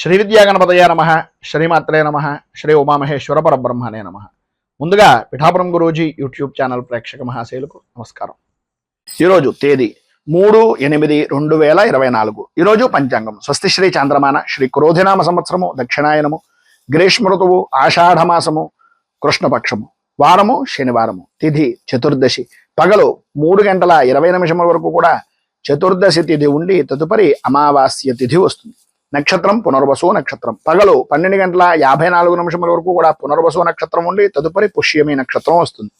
శ్రీ విద్యాగణపతయ నమః, శ్రీమాత్రే నమః, శ్రీ ఉమామహేశ్వర పరబ్రహ్మణే నమః. ముందుగా పిఠాపురం గురూజీ యూట్యూబ్ ఛానల్ ప్రేక్షక మహాశయులకు నమస్కారం. ఈరోజు తేదీ 3/8/2024. ఈరోజు పంచాంగం స్వస్తి శ్రీ చాంద్రమాన శ్రీ క్రోధినామ సంవత్సరము దక్షిణాయనము, గ్రీష్మ ఋతువు ఆషాఢమాసము, కృష్ణపక్షము, వారము శనివారము, తిథి చతుర్దశి, పగలు 3:20 వరకు కూడా చతుర్దశి తిథి ఉండి తదుపరి అమావాస్య తిథి వస్తుంది. నక్షత్రం పునర్వసు నక్షత్రం, పగలు 12:54 వరకు కూడా పునర్వసు నక్షత్రం ఉండి తదుపరి పుష్యమి నక్షత్రం వస్తుంది.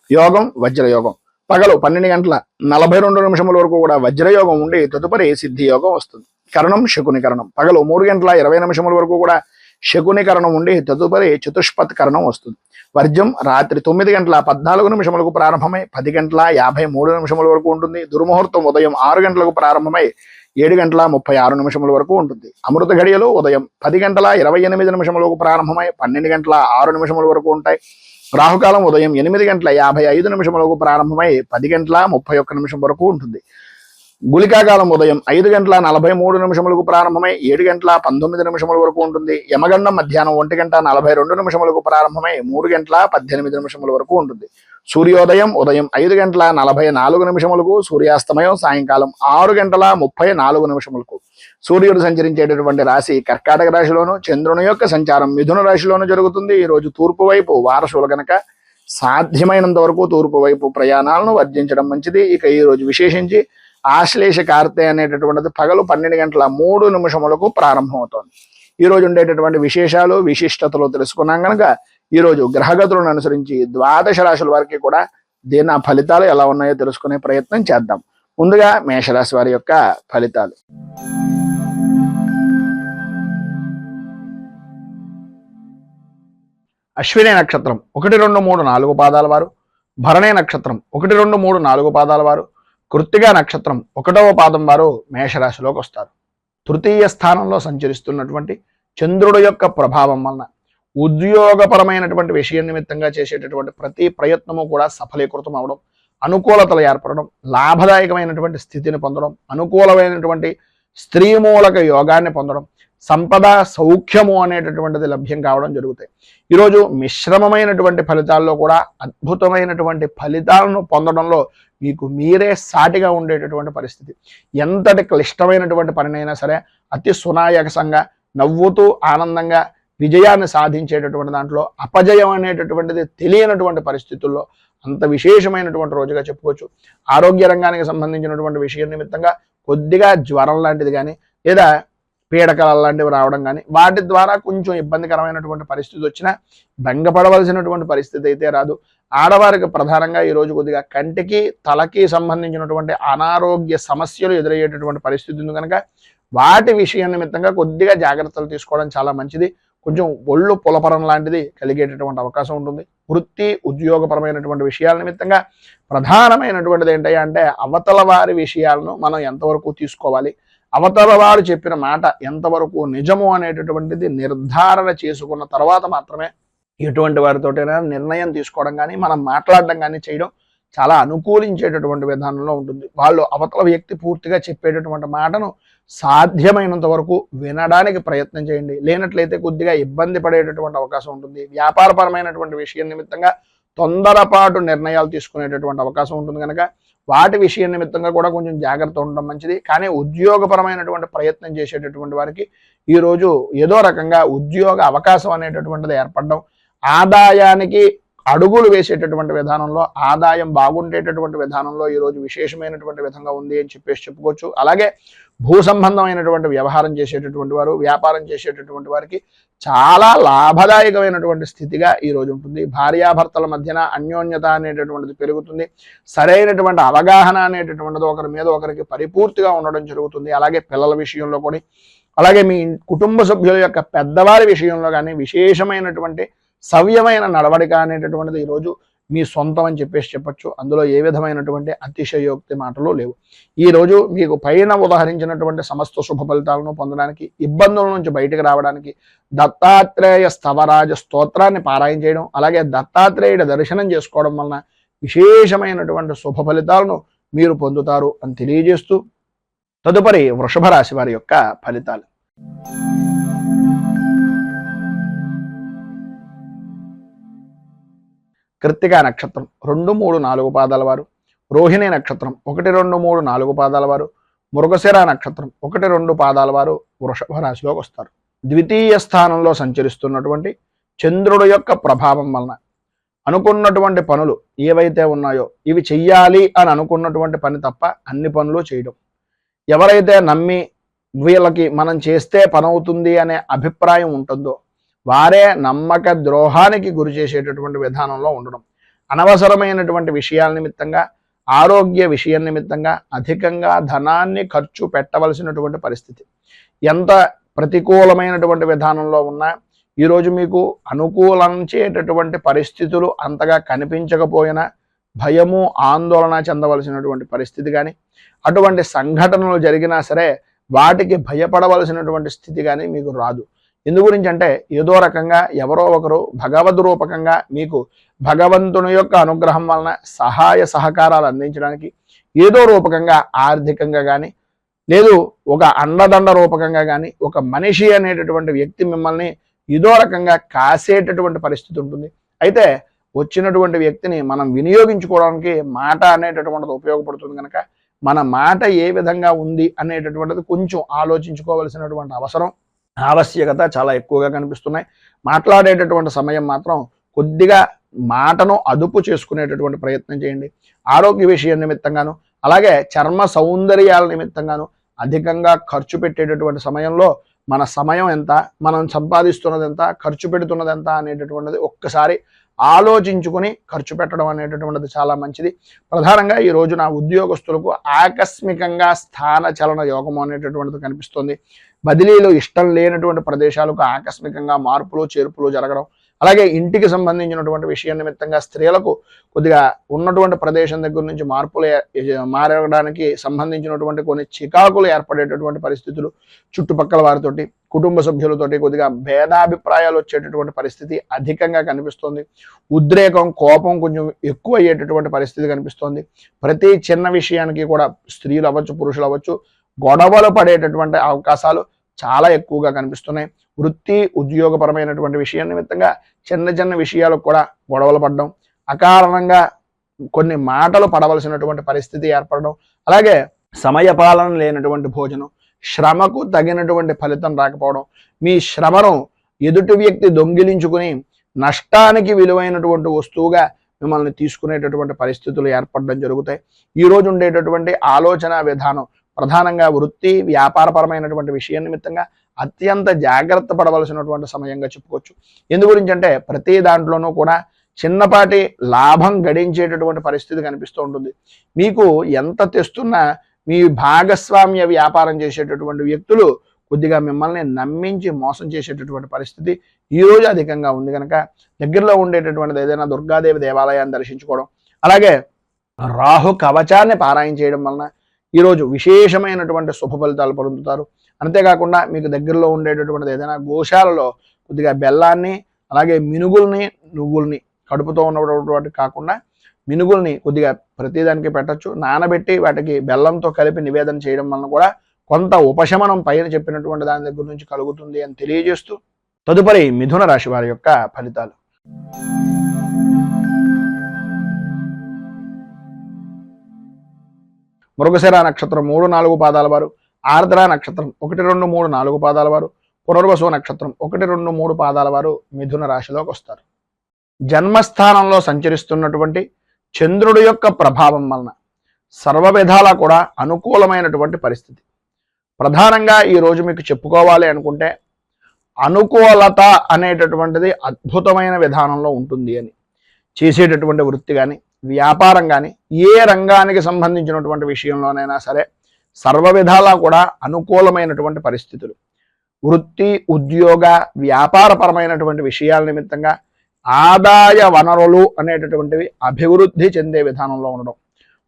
యోగం వజ్రయోగం, పగలు 12:42 వరకు కూడా వజ్రయోగం ఉండి తదుపరి సిద్ధి యోగం వస్తుంది. కరణం శకుని కరణం, పగలు 3:20 వరకు కూడా శకుని కరణం ఉండి తదుపరి చతుష్పత్ కరణం వస్తుంది. వర్జం రాత్రి 9:14 ప్రారంభమై 10:53 వరకు ఉంటుంది. దుర్ముహూర్తం ఉదయం 6 గంటలకు ప్రారంభమై 7:36 వరకు ఉంటుంది. అమృత ఘడియలు ఉదయం 10:28 ప్రారంభమై 12:06 వరకు ఉంటాయి. రాహుకాలం ఉదయం 8:55 ప్రారంభమై 10:31 వరకు ఉంటుంది. గుళికాకాలం ఉదయం 5:43 ప్రారంభమై 7:19 వరకు ఉంటుంది. యమగండం మధ్యాహ్నం 1:42 ప్రారంభమై 3:18 వరకు ఉంటుంది. సూర్యోదయం ఉదయం 5:44 సూర్యాస్తమయం సాయంకాలం 6:34 సూర్యుడు సంచరించేటటువంటి రాశి కర్కాటక రాశిలోను, చంద్రుని యొక్క సంచారం మిథున రాశిలోను జరుగుతుంది. ఈ రోజు తూర్పు వైపు వారసులు గనక సాధ్యమైనంత వరకు తూర్పు వైపు ప్రయాణాలను వర్జించడం మంచిది. ఇక ఈ రోజు విశేషించి ఆశ్లేష కార్తె అనేటటువంటిది పగలు 12:03 ప్రారంభమవుతోంది. ఈ రోజు ఉండేటటువంటి విశేషాలు విశిష్టతలు తెలుసుకున్నాం కనుక ఈ రోజు గ్రహగతులను అనుసరించి ద్వాదశ రాశుల వారికి కూడా దీని ఫలితాలు ఎలా ఉన్నాయో తెలుసుకునే ప్రయత్నం చేద్దాం. ముందుగా మేషరాశి వారి యొక్క ఫలితాలు. అశ్విని నక్షత్రం 1, 2, 3, 4 పాదాల వారు, భరణి నక్షత్రం 1, 2, 3, 4 పాదాల వారు, కృత్తిక నక్షత్రం 1వ పాదం వారు మేషరాశిలోకి వస్తారు. తృతీయ స్థానంలో సంచరిస్తున్నటువంటి చంద్రుడు యొక్క ప్రభావం వలన ఉద్యోగపరమైనటువంటి విషయం నిమిత్తంగా చేసేటటువంటి ప్రతి ప్రయత్నము కూడా సఫలీకృతం అవడం, అనుకూలతలు ఏర్పడడం, లాభదాయకమైనటువంటి స్థితిని పొందడం, అనుకూలమైనటువంటి స్త్రీమూలక యోగాన్ని పొందడం, సంపద సౌఖ్యము అనేటటువంటిది లభ్యం కావడం జరుగుతాయి. ఈరోజు మిశ్రమమైనటువంటి ఫలితాల్లో కూడా అద్భుతమైనటువంటి ఫలితాలను పొందడంలో మీకు మీరే సాటిగా ఉండేటటువంటి పరిస్థితి. ఎంతటి క్లిష్టమైనటువంటి పనినైనా సరే అతి సునాయాసంగా నవ్వుతూ ఆనందంగా విజయాన్ని సాధించేటటువంటి దాంట్లో అపజయం అనేటటువంటిది తెలియనటువంటి పరిస్థితుల్లో అంత విశేషమైనటువంటి రోజుగా చెప్పుకోవచ్చు. ఆరోగ్య రంగానికి సంబంధించినటువంటి విషయం నిమిత్తంగా కొద్దిగా జ్వరం లాంటిది కానీ లేదా పీడకల లాంటివి రావడం కానీ వాటి ద్వారా కొంచెం ఇబ్బందికరమైనటువంటి పరిస్థితి వచ్చినా భంగపడవలసినటువంటి పరిస్థితి అయితే రాదు. ఆడవారికి ప్రధానంగా ఈరోజు కొద్దిగా కంటికి తలకి సంబంధించినటువంటి అనారోగ్య సమస్యలు ఎదురయ్యేటటువంటి పరిస్థితి ఉంది కనుక వాటి విషయం నిమిత్తంగా కొద్దిగా జాగ్రత్తలు తీసుకోవడం చాలా మంచిది. కొంచెం ఒళ్ళు పులపరం లాంటిది కలిగేటటువంటి అవకాశం ఉంటుంది. వృత్తి ఉద్యోగపరమైనటువంటి విషయాల నిమిత్తంగా ప్రధానమైనటువంటిది ఏంటంటే అవతల వారి విషయాలను మనం ఎంతవరకు తీసుకోవాలి, అవతల వారు చెప్పిన మాట ఎంతవరకు నిజము అనేటటువంటిది నిర్ధారణ చేసుకున్న తర్వాత మాత్రమే ఎటువంటి వారితోటైనా నిర్ణయం తీసుకోవడం కానీ మనం మాట్లాడడం కానీ చేయడం చాలా అనుకూలించేటటువంటి విధానంలో ఉంటుంది. వాళ్ళు అవతల వ్యక్తి పూర్తిగా చెప్పేటటువంటి మాటను సాధ్యమైనంత వరకు వినడానికి ప్రయత్నం చేయండి. లేనట్లయితే కొద్దిగా ఇబ్బంది పడేటటువంటి అవకాశం ఉంటుంది. వ్యాపారపరమైనటువంటి విషయం నిమిత్తంగా తొందరపాటు నిర్ణయాలు తీసుకునేటటువంటి అవకాశం ఉంటుంది కనుక వాటి విషయం నిమిత్తంగా కూడా కొంచెం జాగ్రత్త ఉండడం మంచిది. కానీ ఉద్యోగపరమైనటువంటి ప్రయత్నం చేసేటటువంటి వారికి ఈరోజు ఏదో రకంగా ఉద్యోగ అవకాశం అనేటటువంటిది ఏర్పడడం, ఆదాయానికి అడుగులు వేసేటటువంటి విధానంలో ఆదాయం బాగుండేటటువంటి విధానంలో ఈరోజు విశేషమైనటువంటి విధంగా ఉంది అని చెప్పుకోవచ్చు. అలాగే భూ సంబంధమైనటువంటి వ్యవహారం చేసేటటువంటి వారు, వ్యాపారం చేసేటటువంటి వారికి చాలా లాభదాయకమైనటువంటి స్థితిగా ఈరోజు ఉంటుంది. భార్యాభర్తల మధ్యన అన్యోన్యత అనేటటువంటిది పెరుగుతుంది. సరైనటువంటి అవగాహన అనేటటువంటిది ఒకరి మీద ఒకరికి పరిపూర్తిగా ఉండడం జరుగుతుంది. అలాగే పిల్లల విషయంలో కూడా, అలాగే మీ కుటుంబ సభ్యుల యొక్క పెద్దవారి విషయంలో కానీ విశేషమైనటువంటి సవ్యమైన నడవడిక అనేటటువంటిది ఈరోజు మీ సొంతం అని చెప్పొచ్చు. అందులో ఏ విధమైనటువంటి అతిశయోక్తి మాటలు లేవు. ఈరోజు మీకు పైన ఉదాహరించినటువంటి సమస్త శుభ ఫలితాలను పొందడానికి, ఇబ్బందుల నుంచి బయటకు రావడానికి దత్తాత్రేయ స్థవరాజ స్తోత్రాన్ని పారాయణ చేయడం, అలాగే దత్తాత్రేయుడి దర్శనం చేసుకోవడం వలన విశేషమైనటువంటి శుభ ఫలితాలను మీరు పొందుతారు అని తెలియజేస్తూ తదుపరి వృషభ రాశి వారి యొక్క ఫలితాలు. కృత్తికా నక్షత్రం 2, 3, 4 పాదాల వారు, రోహిణి నక్షత్రం 1, 2, 3, 4 పాదాల వారు, మృగశిర నక్షత్రం 1, 2 పాదాల వారు వృషభ రాశిలోకి వస్తారు. ద్వితీయ స్థానంలో సంచరిస్తున్నటువంటి చంద్రుడు యొక్క ప్రభావం వలన అనుకున్నటువంటి పనులు ఏవైతే ఉన్నాయో ఇవి చెయ్యాలి అని అనుకున్నటువంటి పని తప్ప అన్ని పనులు చేయడం, ఎవరైతే నమ్మి వీళ్ళకి మనం చేస్తే పని అవుతుంది అనే అభిప్రాయం ఉంటుందో వారే నమ్మక ద్రోహానికి గురి చేసేటటువంటి విధానంలో ఉండడం, అనవసరమైనటువంటి విషయాల నిమిత్తంగా, ఆరోగ్య విషయం నిమిత్తంగా అధికంగా ధనాన్ని ఖర్చు పెట్టవలసినటువంటి పరిస్థితి. ఎంత ప్రతికూలమైనటువంటి విధానంలో ఉన్నా ఈరోజు మీకు అనుకూలించేటటువంటి పరిస్థితులు అంతగా కనిపించకపోయినా భయము ఆందోళన చెందవలసినటువంటి పరిస్థితి కానీ, అటువంటి సంఘటనలు జరిగినా సరే వాటికి భయపడవలసినటువంటి స్థితి కానీ మీకు రాదు. ఎందు గురించి అంటే ఏదో రకంగా ఎవరో ఒకరు భగవద్ రూపకంగా మీకు భగవంతుని యొక్క అనుగ్రహం వలన సహాయ సహకారాలు అందించడానికి ఏదో రూపకంగా ఆర్థికంగా కానీ, లేదు ఒక అండదండ రూపకంగా కానీ ఒక మనిషి అనేటటువంటి వ్యక్తి మిమ్మల్ని ఏదో రకంగా కాసేటటువంటి పరిస్థితి ఉంటుంది. అయితే వచ్చినటువంటి వ్యక్తిని మనం వినియోగించుకోవడానికి మాట అనేటటువంటిది ఉపయోగపడుతుంది కనుక మన మాట ఏ విధంగా ఉంది అనేటటువంటిది కొంచెం ఆలోచించుకోవలసినటువంటి ఆవశ్యకత చాలా ఎక్కువగా కనిపిస్తున్నాయి. మాట్లాడేటటువంటి సమయం మాత్రం కొద్దిగా మాటను అదుపు చేసుకునేటటువంటి ప్రయత్నం చేయండి. ఆరోగ్య విషయం నిమిత్తంగాను, అలాగే చర్మ సౌందర్యాల నిమిత్తంగాను అధికంగా ఖర్చు పెట్టేటటువంటి సమయంలో మన సమయం ఎంత, మనం సంపాదిస్తున్నది ఎంత, ఖర్చు పెడుతున్నది ఎంత అనేటటువంటిది ఒక్కసారి ఆలోచించుకొని ఖర్చు పెట్టడం అనేటటువంటిది చాలా మంచిది. ప్రధానంగా ఈ రోజు నా ఉద్యోగస్తులకు ఆకస్మికంగా స్థాన చలన యోగము అనేటటువంటిది కనిపిస్తుంది. బదిలీలు ఇష్టం లేనటువంటి ప్రదేశాలకు ఆకస్మికంగా మార్పులు చేర్పులు జరగడం, అలాగే ఇంటికి సంబంధించినటువంటి విషయం నిమిత్తంగా స్త్రీలకు కొద్దిగా ఉన్నటువంటి ప్రదేశం దగ్గర నుంచి మారడానికి సంబంధించినటువంటి కొన్ని చికాకులు ఏర్పడేటటువంటి పరిస్థితులు, చుట్టుపక్కల వారితోటి కుటుంబ సభ్యులతోటి కొద్దిగా భేదాభిప్రాయాలు వచ్చేటటువంటి పరిస్థితి అధికంగా కనిపిస్తోంది. ఉద్రేకం, కోపం కొంచెం ఎక్కువ అయ్యేటటువంటి పరిస్థితి కనిపిస్తోంది. ప్రతి చిన్న విషయానికి కూడా స్త్రీలు అవ్వచ్చు, పురుషులు అవ్వచ్చు, గొడవలు పడేటటువంటి అవకాశాలు చాలా ఎక్కువగా కనిపిస్తున్నాయి. వృత్తి ఉద్యోగపరమైనటువంటి విషయం నిమిత్తంగా చిన్న చిన్న విషయాలకు కూడా గొడవలు పడడం, అకారణంగా కొన్ని మాటలు పడవలసినటువంటి పరిస్థితి ఏర్పడడం, అలాగే సమయపాలన లేనటువంటి భోజనం, శ్రమకు తగినటువంటి ఫలితం రాకపోవడం, మీ శ్రమను ఎదుటి వ్యక్తి దొంగిలించుకుని నష్టానికి విలువైనటువంటి వస్తువుగా మిమ్మల్ని తీసుకునేటటువంటి పరిస్థితులు ఏర్పడడం జరుగుతాయి. ఈరోజు ఉండేటటువంటి ఆలోచన విధానం ప్రధానంగా వృత్తి వ్యాపారపరమైనటువంటి విషయం నిమిత్తంగా అత్యంత జాగ్రత్త పడవలసినటువంటి సమయంగా చెప్పుకోవచ్చు. ఎందు గురించి అంటే ప్రతి దాంట్లోనూ కూడా చిన్నపాటి లాభం గడించేటటువంటి పరిస్థితి కనిపిస్తూ ఉంటుంది. మీకు ఎంత తెస్తున్నా మీ భాగస్వామ్య వ్యాపారం చేసేటటువంటి వ్యక్తులు కొద్దిగా మిమ్మల్ని నమ్మించి మోసం చేసేటటువంటి పరిస్థితి ఈరోజు అధికంగా ఉంది కనుక దగ్గరలో ఉండేటటువంటిది ఏదైనా దుర్గాదేవి దేవాలయాన్ని దర్శించుకోవడం, అలాగే రాహు కవచాన్ని పారాయణ చేయడం వలన ఈరోజు విశేషమైనటువంటి శుభ ఫలితాలు పొందుతారు. అంతేకాకుండా మీకు దగ్గరలో ఉండేటటువంటిది ఏదైనా గోశాలలో కొద్దిగా బెల్లాన్ని, అలాగే మినుగుల్ని, నువ్వుల్ని కడుపుతో ఉన్నటువంటి కాకుండా మినుగుల్ని కొద్దిగా ప్రతిదానికి పెట్టచ్చు, నానబెట్టి వాటికి బెల్లంతో కలిపి నివేదన చేయడం వలన కూడా కొంత ఉపశమనం పైన చెప్పినటువంటి దాని దగ్గర నుంచి కలుగుతుంది అని తెలియజేస్తూ తదుపరి మిథున రాశి వారి యొక్క ఫలితాలు. మృగశిర నక్షత్రం 3, 4 పాదాల వారు, ఆర్ద్ర నక్షత్రం 1, 2, 3, 4 పాదాల వారు, పునర్వసు నక్షత్రం 1, 2, 3 పాదాల వారు మిథున రాశిలోకి వస్తారు. జన్మస్థానంలో సంచరిస్తున్నటువంటి చంద్రుడి యొక్క ప్రభావం వలన సర్వ విధాలా కూడా అనుకూలమైనటువంటి పరిస్థితి. ప్రధానంగా ఈరోజు మీకు చెప్పుకోవాలి అనుకుంటే అనుకూలత అనేటటువంటిది అద్భుతమైన విధానంలో ఉంటుంది అని, చేసేటటువంటి వృత్తి కానీ వ్యాపారం కానీ ఏ రంగానికి సంబంధించినటువంటి విషయంలోనైనా సరే సర్వ విధాలా కూడా అనుకూలమైనటువంటి పరిస్థితులు. వృత్తి ఉద్యోగ వ్యాపారపరమైనటువంటి విషయాల నిమిత్తంగా ఆదాయ వనరులు అనేటటువంటివి అభివృద్ధి చెందే విధానంలో ఉండడం,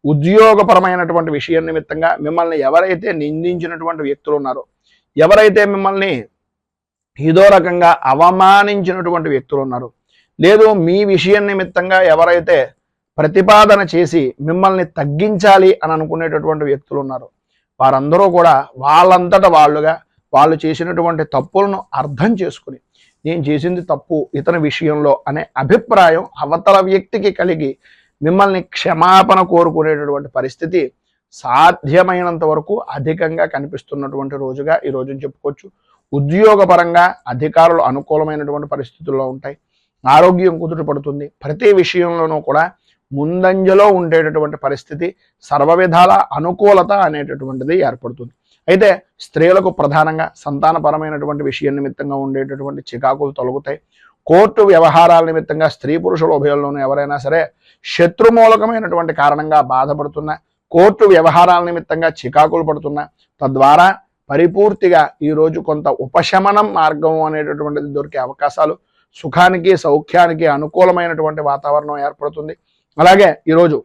ఉద్యోగపరమైనటువంటి విషయం నిమిత్తంగా మిమ్మల్ని ఎవరైతే నిందించినటువంటి వ్యక్తులు ఉన్నారో, ఎవరైతే మిమ్మల్ని ఏదో రకంగా అవమానించినటువంటి వ్యక్తులు ఉన్నారో, లేదు మీ విషయం నిమిత్తంగా ఎవరైతే ప్రతిపాదన చేసి మిమ్మల్ని తగ్గించాలి అని అనుకునేటటువంటి వ్యక్తులు ఉన్నారు, వారందరూ కూడా వాళ్ళంతట వాళ్ళుగా వాళ్ళు చేసినటువంటి తప్పులను అర్థం చేసుకుని నేను చేసింది తప్పు ఇతని విషయంలో అనే అభిప్రాయం అవతల వ్యక్తికి కలిగి మిమ్మల్ని క్షమాపణ కోరుకునేటటువంటి పరిస్థితి సాధ్యమైనంత వరకు అధికంగా కనిపిస్తున్నటువంటి రోజుగా ఈ రోజుని చెప్పుకోవచ్చు. ఉద్యోగపరంగా అధికారులు అనుకూలమైనటువంటి పరిస్థితుల్లో ఉంటాయి. ఆరోగ్యం కుదుటపడుతుంది. ప్రతి విషయంలోనూ కూడా ముందంజలో ఉండేటటువంటి పరిస్థితి, సర్వవిధాల అనుకూలత అనేటటువంటిది ఏర్పడుతుంది. అయితే స్త్రీలకు ప్రధానంగా సంతానపరమైనటువంటి విషయం నిమిత్తంగా ఉండేటటువంటి చికాకులు తొలగుతాయి. కోర్టు వ్యవహారాల నిమిత్తంగా స్త్రీ పురుషుల ఉభయంలోనూ ఎవరైనా సరే శత్రుమూలకమైనటువంటి కారణంగా బాధపడుతున్నా, కోర్టు వ్యవహారాల నిమిత్తంగా చికాకులు పడుతున్నా, తద్వారా పరిపూర్తిగా ఈరోజు కొంత ఉపశమనం మార్గం అనేటటువంటిది దొరికే అవకాశాలు, సుఖానికి సౌఖ్యానికి అనుకూలమైనటువంటి వాతావరణం ఏర్పడుతుంది. అలాగే ఈరోజు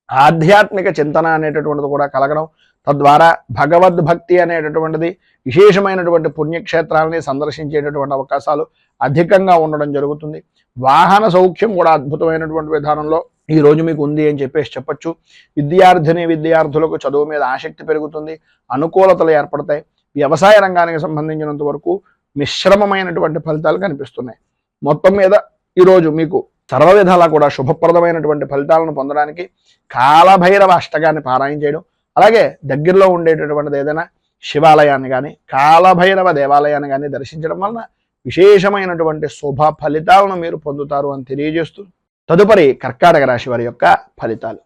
ఆధ్యాత్మిక చింతన అనేటటువంటిది కూడా కలగడం, తద్వారా భగవద్భక్తి అనేటటువంటిది విశేషమైనటువంటి పుణ్యక్షేత్రాలని సందర్శించేటటువంటి అవకాశాలు అధికంగా ఉండడం జరుగుతుంది. వాహన సౌఖ్యం కూడా అద్భుతమైనటువంటి విధానంలో ఈ రోజు మీకు ఉంది అని చెప్పొచ్చు. విద్యార్థులకు చదువు మీద ఆసక్తి పెరుగుతుంది, అనుకూలతలు ఏర్పడతాయి. వ్యవసాయ రంగానికి సంబంధించినంత వరకు మిశ్రమమైనటువంటి ఫలితాలు కనిపిస్తున్నాయి. మొత్తం మీద ఈరోజు మీకు సర్వవిధాలా కూడా శుభప్రదమైనటువంటి ఫలితాలను పొందడానికి కాలభైరవ అష్టకాన్ని పారాయణ చేయడం, అలాగే దగ్గరలో ఉండేటటువంటిది ఏదైనా శివాలయాన్ని కానీ కాలభైరవ దేవాలయాన్ని కానీ దర్శించడం వలన విశేషమైనటువంటి శుభ ఫలితాలను మీరు పొందుతారు అని తెలియజేస్తూ తదుపరి కర్కాటక రాశి వారి యొక్క ఫలితాలు.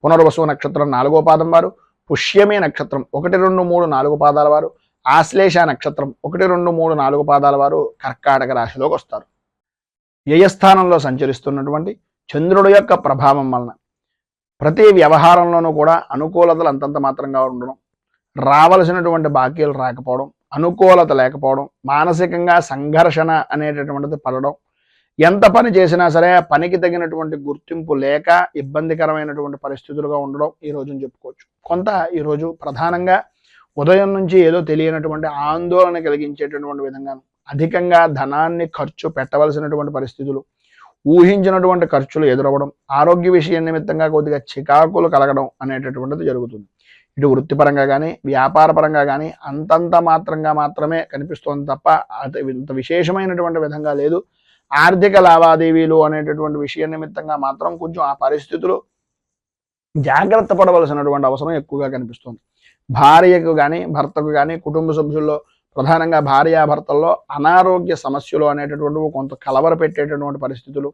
పునర్వసు నక్షత్రం 4వ పాదం వారు, పుష్యమి నక్షత్రం 1, 2, 3, 4 పాదాల వారు, ఆశ్లేష నక్షత్రం 1, 2, 3, 4 పాదాల వారు కర్కాటక రాశిలోకి వస్తారు. వ్యయస్థానంలో సంచరిస్తున్నటువంటి చంద్రుడి యొక్క ప్రభావం వలన ప్రతి వ్యవహారంలోనూ కూడా అనుకూలతలు అంతంత మాత్రంగా ఉండడం, రావలసినటువంటి బాకీలు రాకపోవడం, అనుకూలత లేకపోవడం, మానసికంగా సంఘర్షణ అనేటటువంటిది పడడం, ఎంత పని చేసినా సరే పనికి తగినటువంటి గుర్తింపు లేక ఇబ్బందికరమైనటువంటి పరిస్థితులుగా ఉండడం ఈ రోజుని చెప్పుకోవచ్చు. కొంత ఈరోజు ప్రధానంగా ఉదయం నుంచి ఏదో తెలియనటువంటి ఆందోళన కలిగించేటటువంటి విధంగా అధికంగా ధనాన్ని ఖర్చు పెట్టవలసినటువంటి పరిస్థితులు, ఊహించినటువంటి ఖర్చులు ఎదురవ్వడం, ఆరోగ్య విషయం నిమిత్తంగా కొద్దిగా చికాకులు కలగడం అనేటటువంటిది జరుగుతుంది. ఇటు వృత్తిపరంగా కానీ వ్యాపారపరంగా కానీ అంతంత మాత్రమే కనిపిస్తోంది తప్ప ఇంత విశేషమైనటువంటి విధంగా లేదు. ఆర్థిక లావాదేవీలు అనేటటువంటి విషయం నిమిత్తంగా మాత్రం కొంచెం ఆ పరిస్థితులు జాగ్రత్త పడవలసినటువంటి అవసరం ఎక్కువగా కనిపిస్తుంది. భార్యకు కానీ భర్తకు కానీ కుటుంబ సభ్యుల్లో ప్రధానంగా భార్యాభర్తల్లో అనారోగ్య సమస్యలు అనేటటువంటివి కొంత కలవర పెట్టేటటువంటి పరిస్థితులు,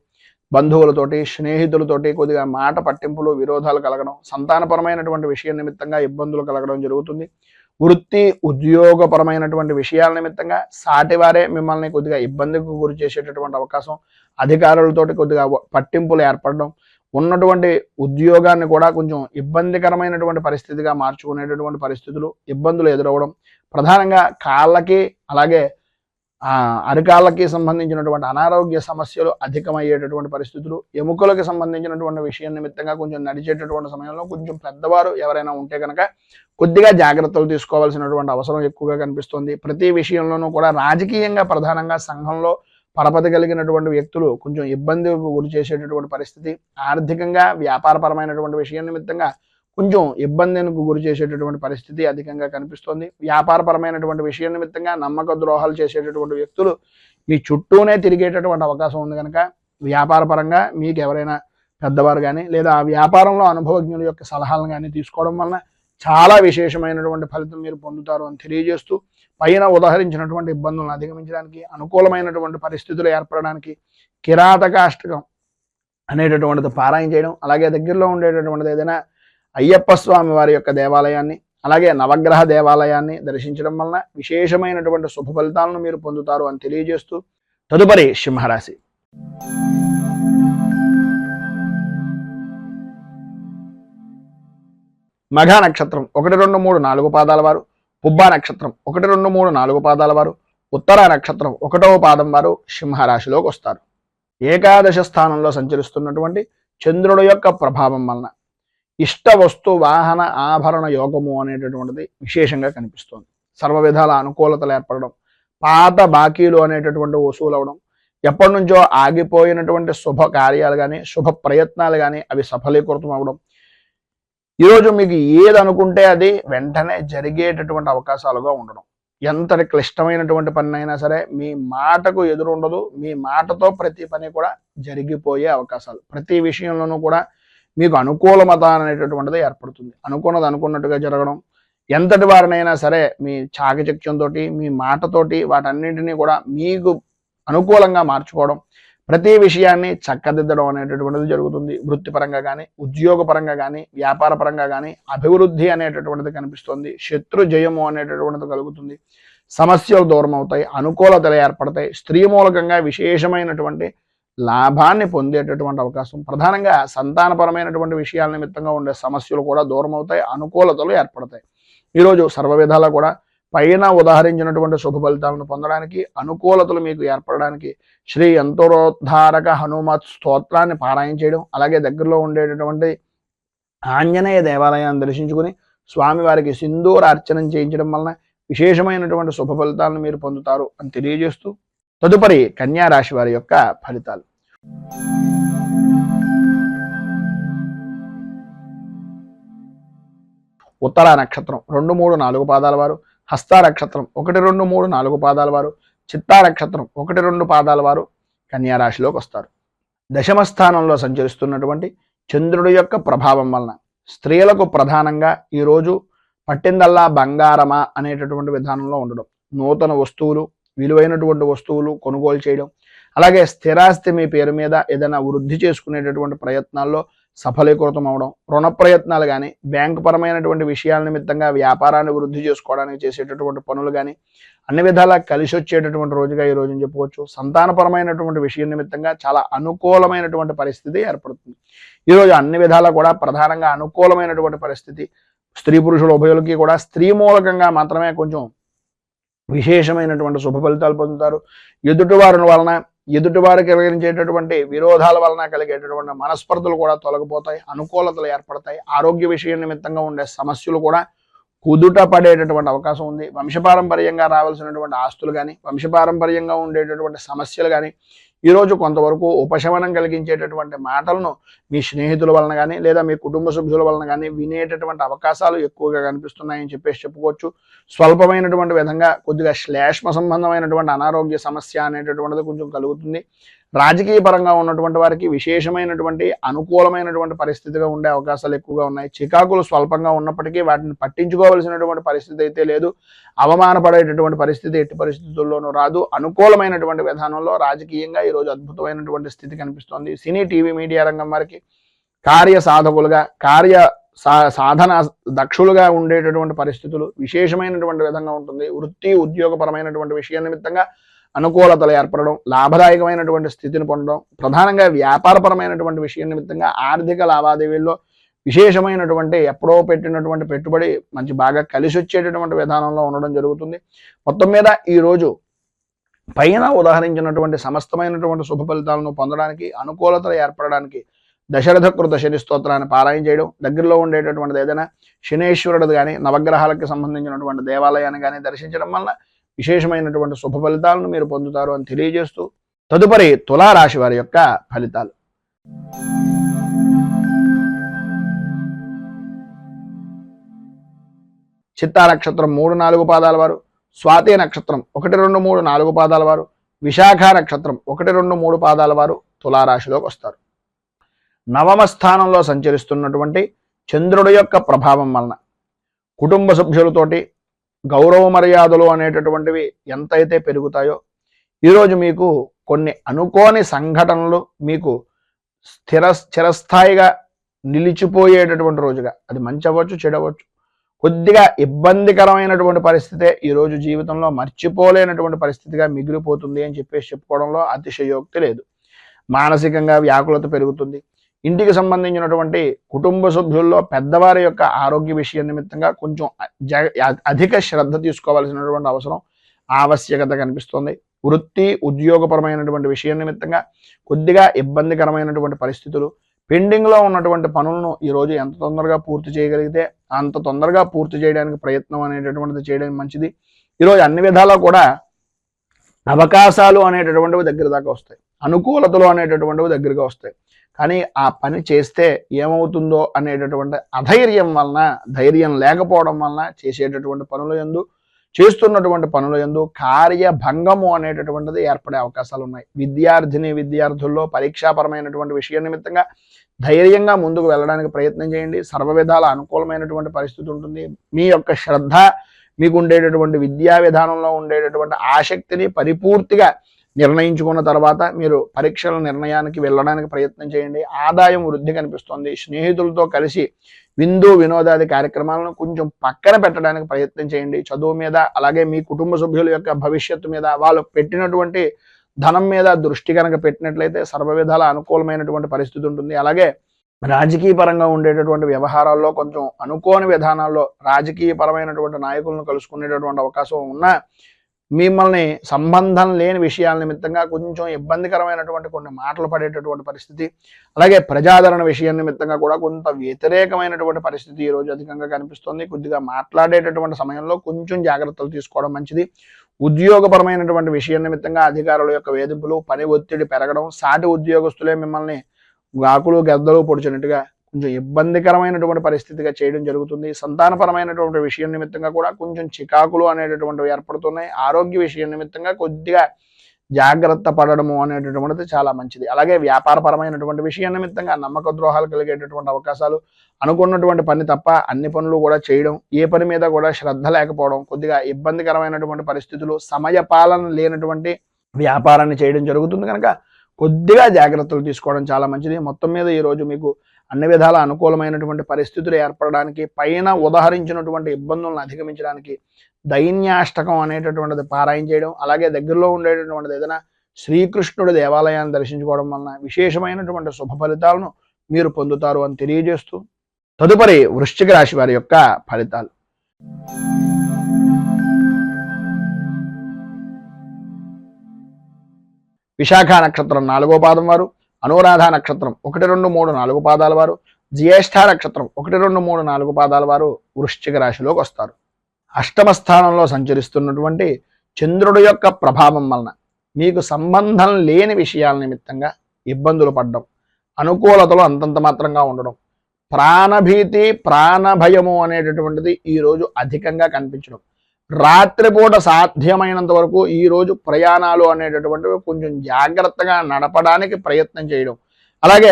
బంధువులతోటి స్నేహితులతోటి కొద్దిగా మాట పట్టింపులు విరోధాలు కలగడం, సంతానపరమైనటువంటి విషయం నిమిత్తంగా ఇబ్బందులు కలగడం జరుగుతుంది. వృత్తి ఉద్యోగపరమైనటువంటి విషయాల నిమిత్తంగా సాటివారే మిమ్మల్ని కొద్దిగా ఇబ్బందికి గురి చేసేటటువంటి అవకాశం, అధికారులతోటి కొద్దిగా పట్టింపులు ఏర్పడడం, ఉన్నటువంటి ఉద్యోగాన్ని కూడా కొంచెం ఇబ్బందికరమైనటువంటి పరిస్థితిగా మార్చుకునేటటువంటి పరిస్థితులు, ఇబ్బందులు ఎదురవ్వడం, ప్రధానంగా కాళ్ళకి అలాగే అరికాళ్ళకి సంబంధించినటువంటి అనారోగ్య సమస్యలు అధికమయ్యేటటువంటి పరిస్థితులు, ఎముకలకు సంబంధించినటువంటి విషయం నిమిత్తంగా కొంచెం నడిచేటటువంటి సమయంలో కొంచెం పెద్దవారు ఎవరైనా ఉంటే కనుక కొద్దిగా జాగ్రత్తలు తీసుకోవాల్సినటువంటి అవసరం ఎక్కువగా కనిపిస్తుంది. ప్రతి విషయంలోనూ కూడా రాజకీయంగా ప్రధానంగా సంఘంలో పరపతి కలిగినటువంటి వ్యక్తులు కొంచెం ఇబ్బందికి గురి చేసేటటువంటి పరిస్థితి, ఆర్థికంగా వ్యాపారపరమైనటువంటి విషయం నిమిత్తంగా కొంచెం ఇబ్బందికి గురి చేసేటటువంటి పరిస్థితి అధికంగా కనిపిస్తుంది. వ్యాపారపరమైనటువంటి విషయం నిమిత్తంగా నమ్మక ద్రోహాలు చేసేటటువంటి వ్యక్తులు మీ చుట్టూనే తిరిగేటటువంటి అవకాశం ఉంది కనుక వ్యాపారపరంగా మీకు ఎవరైనా పెద్దవారు కానీ లేదా ఆ వ్యాపారంలో అనుభవజ్ఞుల యొక్క సలహాలను కానీ తీసుకోవడం వలన చాలా విశేషమైనటువంటి ఫలితం మీరు పొందుతారు అని తెలియజేస్తూ పైన ఉదాహరించినటువంటి ఇబ్బందులను అధిగమించడానికి అనుకూలమైనటువంటి పరిస్థితులు ఏర్పడడానికి కిరాతకాష్టకం అనేటటువంటిది పారాయణ చేయడం, అలాగే దగ్గరలో ఉండేటటువంటిది ఏదైనా అయ్యప్ప స్వామి వారి యొక్క దేవాలయాన్ని అలాగే నవగ్రహ దేవాలయాన్ని దర్శించడం వలన విశేషమైనటువంటి శుభ ఫలితాలను మీరు పొందుతారు అని తెలియజేస్తూ తదుపరి సింహరాశి. మఘ నక్షత్రం 1, 2, 3, 4 పాదాల వారు, పుబ్బా నక్షత్రం 1, 2, 3, 4 పాదాల వారు, ఉత్తర నక్షత్రం 1వ పాదం వారు సింహరాశిలోకి వస్తారు. ఏకాదశ స్థానంలో సంచరిస్తున్నటువంటి చంద్రుడు యొక్క ప్రభావం వలన ఇష్ట వస్తు వాహన ఆభరణ యోగము అనేటటువంటిది విశేషంగా కనిపిస్తుంది. సర్వ విధాల అనుకూలతలు ఏర్పడడం, పాత బాకీలు అనేటటువంటి వసూలు అవడం, ఎప్పటి నుంచో ఆగిపోయినటువంటి శుభ కార్యాలు కానీ శుభ ప్రయత్నాలు కానీ అవి సఫలీకృతం అవడం, ఈరోజు మీకు ఏది అనుకుంటే అది వెంటనే జరిగేటటువంటి అవకాశాలుగా ఉండడం. ఎంతటి క్లిష్టమైనటువంటి పని అయినా సరే మీ మాటకు ఎదురు ఉండదు. మీ మాటతో ప్రతి పని కూడా జరిగిపోయే అవకాశాలు. ప్రతి విషయంలోనూ కూడా మీకు అనుకూలమత అనేటటువంటిది ఏర్పడుతుంది. అనుకున్నది అనుకున్నట్టుగా జరగడం. ఎంతటి వారినైనా సరే మీ చాకచక్యంతో, మీ మాటతోటి వాటన్నింటినీ కూడా మీకు అనుకూలంగా మార్చుకోవడం, ప్రతి విషయాన్ని చక్కదిద్దడం అనేటటువంటిది జరుగుతుంది. వృత్తిపరంగా కానీ, ఉద్యోగపరంగా కానీ, వ్యాపార పరంగా కానీ అభివృద్ధి అనేటటువంటిది కనిపిస్తుంది. శత్రు జయము అనేటటువంటిది కలుగుతుంది. సమస్యలు దూరం అవుతాయి. అనుకూలతలు ఏర్పడతాయి. స్త్రీ మూలకంగా విశేషమైనటువంటి లాభాన్ని పొందేటటువంటి అవకాశం. ప్రధానంగా సంతానపరమైనటువంటి విషయాల నిమిత్తంగా ఉండే సమస్యలు కూడా దూరం అవుతాయి. అనుకూలతలు ఏర్పడతాయి. ఈరోజు సర్వ విధాలా కూడా పైన ఉదాహరించినటువంటి శుభ ఫలితాలను పొందడానికి, అనుకూలతలు మీకు ఏర్పడడానికి శ్రీ యంత్రోద్ధారక హనుమత్ స్తోత్రాన్ని పారాయణ చేయడం, అలాగే దగ్గరలో ఉండేటటువంటి ఆంజనేయ దేవాలయాన్ని దర్శించుకుని స్వామివారికి సింధూర అర్చనం చేయించడం వలన విశేషమైనటువంటి శుభ ఫలితాలను మీరు పొందుతారు అని తెలియజేస్తూ, తదుపరి కన్యా రాశి వారి యొక్క ఫలితాలు. ఉత్తర నక్షత్రం 2, 3, 4 పాదాల వారు, హస్త నక్షత్రం 1, 2, 3, 4 పాదాల వారు, చిత్తా నక్షత్రం 1, 2 పాదాల వారు కన్యా రాశిలోకి వస్తారు. దశమ స్థానంలో సంచరిస్తున్నటువంటి చంద్రుడి యొక్క ప్రభావం వలన స్త్రీలకు ప్రధానంగా ఈరోజు పట్టిందల్లా బంగారమా అనేటటువంటి విధానంలో ఉండడం, నూతన వస్తువులు, విలువైనటువంటి వస్తువులు కొనుగోలు చేయడం, అలాగే స్థిరాస్తి మీ పేరు మీద ఏదైనా వృద్ధి చేసుకునేటటువంటి ప్రయత్నాల్లో సఫలీకృతం అవడం, రుణ ప్రయత్నాలు కానీ, బ్యాంకు పరమైనటువంటి విషయాల నిమిత్తంగా వ్యాపారాన్ని వృద్ధి చేసుకోవడానికి చేసేటటువంటి పనులు కానీ అన్ని విధాలా కలిసి వచ్చేటటువంటి రోజుగా ఈ రోజుని చెప్పుకోవచ్చు. సంతానపరమైనటువంటి విషయం నిమిత్తంగా చాలా అనుకూలమైనటువంటి పరిస్థితి ఏర్పడుతుంది. ఈరోజు అన్ని విధాలా కూడా ప్రధానంగా అనుకూలమైనటువంటి పరిస్థితి. స్త్రీ పురుషుల ఉభయులకి కూడా స్త్రీ మూలకంగా మాత్రమే కొంచెం విశేషమైనటువంటి శుభ ఫలితాలు పొందుతారు. ఎదుటివారికి కలిగించేటటువంటి విరోధాల వలన కలిగేటటువంటి మనస్పర్ధలు కూడా తొలగిపోతాయి. అనుకూలతలు ఏర్పడతాయి. ఆరోగ్య విషయం నిమిత్తంగా ఉండే సమస్యలు కూడా కుదుట పడేటటువంటి అవకాశం ఉంది. వంశపారంపర్యంగా రావాల్సినటువంటి ఆస్తులు కానీ, వంశపారంపర్యంగా ఉండేటటువంటి సమస్యలు కానీ ఈరోజు కొంతవరకు ఉపశమనం కలిగించేటటువంటి మాటలను మీ స్నేహితుల వలన కానీ, లేదా మీ కుటుంబ సభ్యుల వలన కానీ వినేటటువంటి అవకాశాలు ఎక్కువగా కనిపిస్తున్నాయని చెప్పుకోవచ్చు. స్వల్పమైనటువంటి విధంగా కొద్దిగా శ్లేష్మ సంబంధమైనటువంటి అనారోగ్య సమస్య అనేటటువంటిది కొంచెం కలుగుతుంది. రాజకీయ పరంగా ఉన్నటువంటి వారికి విశేషమైనటువంటి అనుకూలమైనటువంటి పరిస్థితిగా ఉండే అవకాశాలు ఎక్కువగా ఉన్నాయి. చికాకులు స్వల్పంగా ఉన్నప్పటికీ వాటిని పట్టించుకోవాల్సినటువంటి పరిస్థితి అయితే లేదు. అవమానపడేటటువంటి పరిస్థితి ఎట్టి పరిస్థితుల్లోనూ రాదు. అనుకూలమైనటువంటి విధానంలో రాజకీయంగా ఈరోజు అద్భుతమైనటువంటి స్థితి కనిపిస్తోంది. సినీ, టీవీ, మీడియా రంగం వారికి కార్య సాధకులుగా, సాధన దక్షులుగా ఉండేటటువంటి పరిస్థితులు విశేషమైనటువంటి విధంగా ఉంటుంది. వృత్తి, ఉద్యోగపరమైనటువంటి విషయం నిమిత్తంగా అనుకూలతలు ఏర్పడడం, లాభదాయకమైనటువంటి స్థితిని పొందడం, ప్రధానంగా వ్యాపారపరమైనటువంటి విషయం నిమిత్తంగా ఆర్థిక లావాదేవీల్లో విశేషమైనటువంటి ఎప్పుడో పెట్టినటువంటి పెట్టుబడి మంచి బాగా కలిసి వచ్చేటటువంటి విధానంలో ఉండడం జరుగుతుంది. మొత్తం మీద ఈరోజు పైన ఉదాహరించినటువంటి సమస్తమైనటువంటి శుభ ఫలితాలను పొందడానికి, అనుకూలతలు ఏర్పడడానికి దశరథ కృత శని స్తోత్రాన్ని పారాయణ చేయడం, దగ్గరలో ఉండేటటువంటిది ఏదైనా శనేశ్వరుడు కానీ, నవగ్రహాలకు సంబంధించినటువంటి దేవాలయాన్ని కానీ దర్శించడం వల్ల విశేషమైనటువంటి శుభ ఫలితాలను మీరు పొందుతారు అని తెలియజేస్తూ, తదుపరి తులారాశి వారి యొక్క ఫలితాలు. చిత్తా నక్షత్రం 3, 4 పాదాల వారు, స్వాతి నక్షత్రం 1, 2, 3, 4 పాదాల వారు, విశాఖ నక్షత్రం 1, 2, 3 పాదాల వారు తులారాశిలోకి వస్తారు. నవమ స్థానంలో సంచరిస్తున్నటువంటి చంద్రుడి యొక్క ప్రభావం వలన కుటుంబ సభ్యులతోటి గౌరవ మర్యాదలు అనేటటువంటివి ఎంతైతే పెరుగుతాయో, ఈరోజు మీకు కొన్ని అనుకోని సంఘటనలు మీకు చిరస్థాయిగా నిలిచిపోయేటటువంటి రోజుగా, అది మంచి అవ్వచ్చు, చెడవచ్చు, కొద్దిగా ఇబ్బందికరమైనటువంటి పరిస్థితే ఈరోజు జీవితంలో మర్చిపోలేనటువంటి పరిస్థితిగా మిగిలిపోతుంది అని చెప్పుకోవడంలో అతిశయోక్తి లేదు. మానసికంగా వ్యాకులత పెరుగుతుంది. ఇంటికి సంబంధించినటువంటి కుటుంబ సభ్యుల్లో పెద్దవారి యొక్క ఆరోగ్య విషయం నిమిత్తంగా కొంచెం అధిక శ్రద్ధ తీసుకోవాల్సినటువంటి అవసరం, ఆవశ్యకత కనిపిస్తుంది. వృత్తి, ఉద్యోగపరమైనటువంటి విషయం నిమిత్తంగా కొద్దిగా ఇబ్బందికరమైనటువంటి పరిస్థితులు, పెండింగ్లో ఉన్నటువంటి పనులను ఈరోజు ఎంత తొందరగా పూర్తి చేయగలిగితే అంత తొందరగా పూర్తి చేయడానికి ప్రయత్నం అనేటటువంటిది చేయడం మంచిది. ఈరోజు అన్ని విధాలా కూడా అవకాశాలు అనేటటువంటివి దగ్గర దాకా వస్తాయి. అనుకూలతలు అనేటటువంటివి దగ్గరగా వస్తాయి. కానీ ఆ పని చేస్తే ఏమవుతుందో అనేటటువంటి అధైర్యం వలన, ధైర్యం లేకపోవడం వలన చేసేటటువంటి పనుల యందు, చేస్తున్నటువంటి పనుల యందు కార్యభంగము అనేటటువంటిది ఏర్పడే అవకాశాలు ఉన్నాయి. విద్యార్థుల్లో పరీక్షాపరమైనటువంటి విషయం నిమిత్తంగా ధైర్యంగా ముందుకు వెళ్ళడానికి ప్రయత్నం చేయండి. సర్వ విధాల అనుకూలమైనటువంటి పరిస్థితి ఉంటుంది. మీ యొక్క శ్రద్ధ, మీకు ఉండేటటువంటి విద్యా విధానంలో ఉండేటటువంటి ఆసక్తిని పరిపూర్తిగా నిర్ణయించుకున్న తర్వాత మీరు పరీక్షల నిర్ణయానికి వెళ్ళడానికి ప్రయత్నం చేయండి. ఆదాయం వృద్ధి కనిపిస్తుంది. స్నేహితులతో కలిసి విందు వినోదాది కార్యక్రమాలను కొంచెం పక్కన పెట్టడానికి ప్రయత్నం చేయండి. చదువు మీద, అలాగే మీ కుటుంబ సభ్యుల యొక్క భవిష్యత్తు మీద, వాళ్ళు పెట్టినటువంటి ధనం మీద దృష్టి కనుక పెట్టినట్లయితే సర్వ విధాల అనుకూలమైనటువంటి పరిస్థితి ఉంటుంది. అలాగే రాజకీయ పరంగా ఉండేటటువంటి వ్యవహారాల్లో కొంచెం అనుకోని విధానాల్లో రాజకీయపరమైనటువంటి నాయకులను కలుసుకునేటటువంటి అవకాశం ఉన్నా మిమ్మల్ని సంబంధం లేని విషయాల నిమిత్తంగా కొంచెం ఇబ్బందికరమైనటువంటి కొన్ని మాటలు పడేటటువంటి పరిస్థితి, అలాగే ప్రజాదరణ విషయం నిమిత్తంగా కూడా కొంత వ్యతిరేకమైనటువంటి పరిస్థితి ఈరోజు అధికంగా కనిపిస్తుంది. కొద్దిగా మాట్లాడేటటువంటి సమయంలో కొంచెం జాగ్రత్తలు తీసుకోవడం మంచిది. ఉద్యోగపరమైనటువంటి విషయం నిమిత్తంగా అధికారుల యొక్క వేధింపులు, పని ఒత్తిడి పెరగడం, సాటి ఉద్యోగస్తులే మిమ్మల్ని గాకులు గద్దలు పొడిచినట్టుగా కొంచెం ఇబ్బందికరమైనటువంటి పరిస్థితిగా చేయడం జరుగుతుంది. సంతానపరమైనటువంటి విషయం నిమిత్తంగా కూడా కొంచెం చికాకులు అనేటటువంటివి ఏర్పడుతున్నాయి. ఆరోగ్య విషయం నిమిత్తంగా కొద్దిగా జాగ్రత్త పడడము అనేటటువంటిది చాలా మంచిది. అలాగే వ్యాపారపరమైనటువంటి విషయం నిమిత్తంగా నమ్మక ద్రోహాలు కలిగేటటువంటి అవకాశాలు, అనుకున్నటువంటి పని తప్ప అన్ని పనులు కూడా చేయడం, ఏ పని మీద కూడా శ్రద్ధ లేకపోవడం, కొద్దిగా ఇబ్బందికరమైనటువంటి పరిస్థితులు, సమయ పాలన లేనటువంటి వ్యాపారాన్ని చేయడం జరుగుతుంది. కనుక కొద్దిగా జాగ్రత్తలు తీసుకోవడం చాలా మంచిది. మొత్తం మీద ఈరోజు మీకు అన్ని విధాల అనుకూలమైనటువంటి పరిస్థితులు ఏర్పడడానికి, పైన ఉదహరించినటువంటి ఇబ్బందులను అధిగమించడానికి దైన్యాష్టకం అనేటటువంటిది పారాయణ చేయడం, అలాగే దగ్గరలో ఉండేటటువంటిది ఏదైనా శ్రీకృష్ణుడి దేవాలయాన్ని దర్శించుకోవడం వలన విశేషమైనటువంటి శుభ ఫలితాలను మీరు పొందుతారు అని తెలియజేస్తూ, తదుపరి వృశ్చిక రాశి వారి యొక్క ఫలితాలు. విశాఖ నక్షత్రం 4వ పాదం వారు, అనురాధ నక్షత్రం 1, 2, 3, 4 పాదాల వారు, జ్యేష్ఠ నక్షత్రం 1, 2, 3, 4 పాదాల వారు వృశ్చిక రాశిలోకి వస్తారు. అష్టమ స్థానంలో సంచరిస్తున్నటువంటి చంద్రుడి యొక్క ప్రభావం వలన మీకు సంబంధం లేని విషయాల నిమిత్తంగా ఇబ్బందులు పడడం, అనుకూలతలు అంతంత మాత్రంగా ఉండడం, ప్రాణభీతి, ప్రాణభయము అనేటటువంటిది ఈరోజు అధికంగా కనిపించడం, రాత్రిపూట సాధ్యమైనంత వరకు ఈరోజు ప్రయాణాలు అనేటటువంటివి కొంచెం జాగ్రత్తగా నడపడానికి ప్రయత్నం చేయడం, అలాగే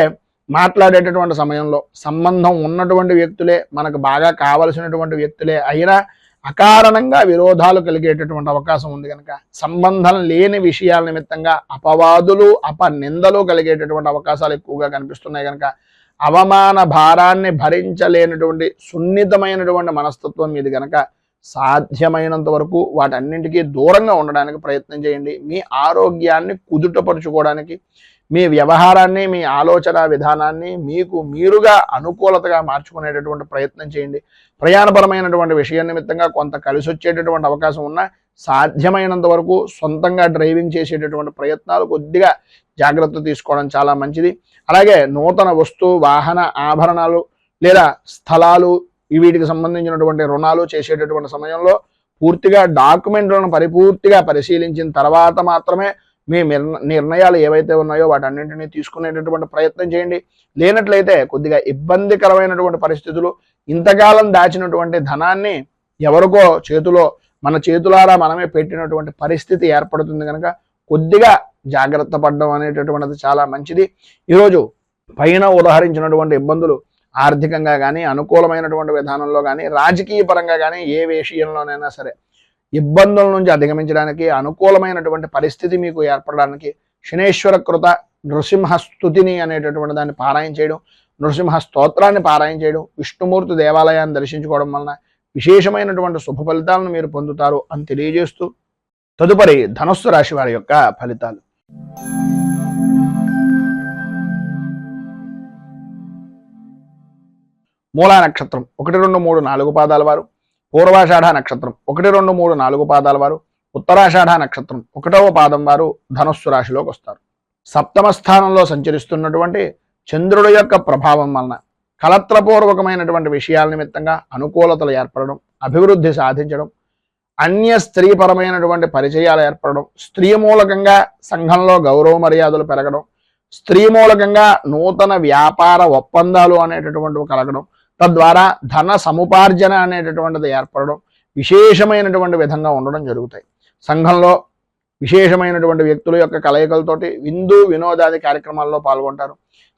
మాట్లాడేటటువంటి సమయంలో సంబంధం ఉన్నటువంటి వ్యక్తులే, మనకు బాగా కావలసినటువంటి వ్యక్తులే అయినా అకారణంగా విరోధాలు కలిగేటటువంటి అవకాశం ఉంది. కనుక సంబంధం లేని విషయాల నిమిత్తంగా అపవాదులు, అపనిందలు కలిగేటటువంటి అవకాశాలు ఎక్కువగా కనిపిస్తున్నాయి. కనుక అవమాన భారాన్ని భరించలేనటువంటి సున్నితమైనటువంటి మనస్తత్వం మీది కనుక సాధ్యమైనంత వరకు వాటన్నింటికీ దూరంగా ఉండడానికి ప్రయత్నం చేయండి. మీ ఆరోగ్యాన్ని కుదుటపరుచుకోవడానికి, మీ వ్యవహారాన్ని, మీ ఆలోచన విధానాన్ని మీకు మీరుగా అనుకూలతగా మార్చుకునేటటువంటి ప్రయత్నం చేయండి. ప్రయాణపరమైనటువంటి విషయం నిమిత్తంగా కొంత కలిసి వచ్చేటటువంటి అవకాశం ఉన్నా సాధ్యమైనంత వరకు సొంతంగా డ్రైవింగ్ చేసేటటువంటి ప్రయత్నాలు కొద్దిగా జాగ్రత్త తీసుకోవడం చాలా మంచిది. అలాగే నూతన వస్తు వాహన ఆభరణాలు లేదా స్థలాలు, వీటికి సంబంధించినటువంటి రుణాలు చేసేటటువంటి సమయంలో పూర్తిగా డాక్యుమెంట్లను పరిపూర్తిగా పరిశీలించిన తర్వాత మాత్రమే మీ నిర్ణయాలు ఏవైతే ఉన్నాయో వాటన్నింటినీ తీసుకునేటటువంటి ప్రయత్నం చేయండి. లేనట్లయితే కొద్దిగా ఇబ్బందికరమైనటువంటి పరిస్థితులు, ఇంతకాలం దాచినటువంటి ధనాన్ని ఎవరికో చేతిలో, మన చేతులారా మనమే పెట్టినటువంటి పరిస్థితి ఏర్పడుతుంది. కనుక కొద్దిగా జాగ్రత్త పడడం అనేటటువంటిది చాలా మంచిది. ఈరోజు పైన ఉదహరించినటువంటి ఇబ్బందులు ఆర్థికంగా కానీ, అనుకూలమైనటువంటి విధానంలో కానీ, రాజకీయ పరంగా కానీ, ఏ విషయంలోనైనా సరే ఇబ్బందుల నుంచి అధిగమించడానికి, అనుకూలమైనటువంటి పరిస్థితి మీకు ఏర్పడడానికి శనేశ్వర కృత నృసింహస్తుతిని అనేటటువంటి దాన్ని పారాయణ చేయడం, నృసింహ స్తోత్రాన్ని పారాయణ చేయడం, విష్ణుమూర్తి దేవాలయాన్ని దర్శించుకోవడం వలన విశేషమైనటువంటి శుభ ఫలితాలను మీరు పొందుతారు అని తెలియజేస్తూ, తదుపరి ధనుస్సు రాశి వారి యొక్క ఫలితాలు. మూలా నక్షత్రం 1, 2, 3, 4 పాదాల వారు, పూర్వాషాఢ నక్షత్రం 1, 2, 3, 4 పాదాల వారు, ఉత్తరాషాఢ నక్షత్రం 1వ పాదం వారు ధనుస్సు రాశిలోకి వస్తారు. సప్తమ స్థానంలో సంచరిస్తున్నటువంటి చంద్రుడి యొక్క ప్రభావం వలన కలత్రపూర్వకమైనటువంటి విషయాల నిమిత్తంగా అనుకూలతలు ఏర్పడడం, అభివృద్ధి సాధించడం, అన్య స్త్రీపరమైనటువంటి పరిచయాలు ఏర్పడడం, స్త్రీ మూలకంగా సంఘంలో గౌరవ మర్యాదలు పెరగడం, స్త్రీ మూలకంగా నూతన వ్యాపార ఒప్పందాలు అనేటటువంటివి కలగడం, తద్వారా ధన సముపార్జన అనేటటువంటిది ఏర్పడడం విశేషమైనటువంటి విధంగా ఉండడం జరుగుతాయి. సంఘంలో విశేషమైనటువంటి వ్యక్తుల యొక్క కలయికలతోటి విందు వినోదాది కార్యక్రమాల్లో పాల్గొంటారు.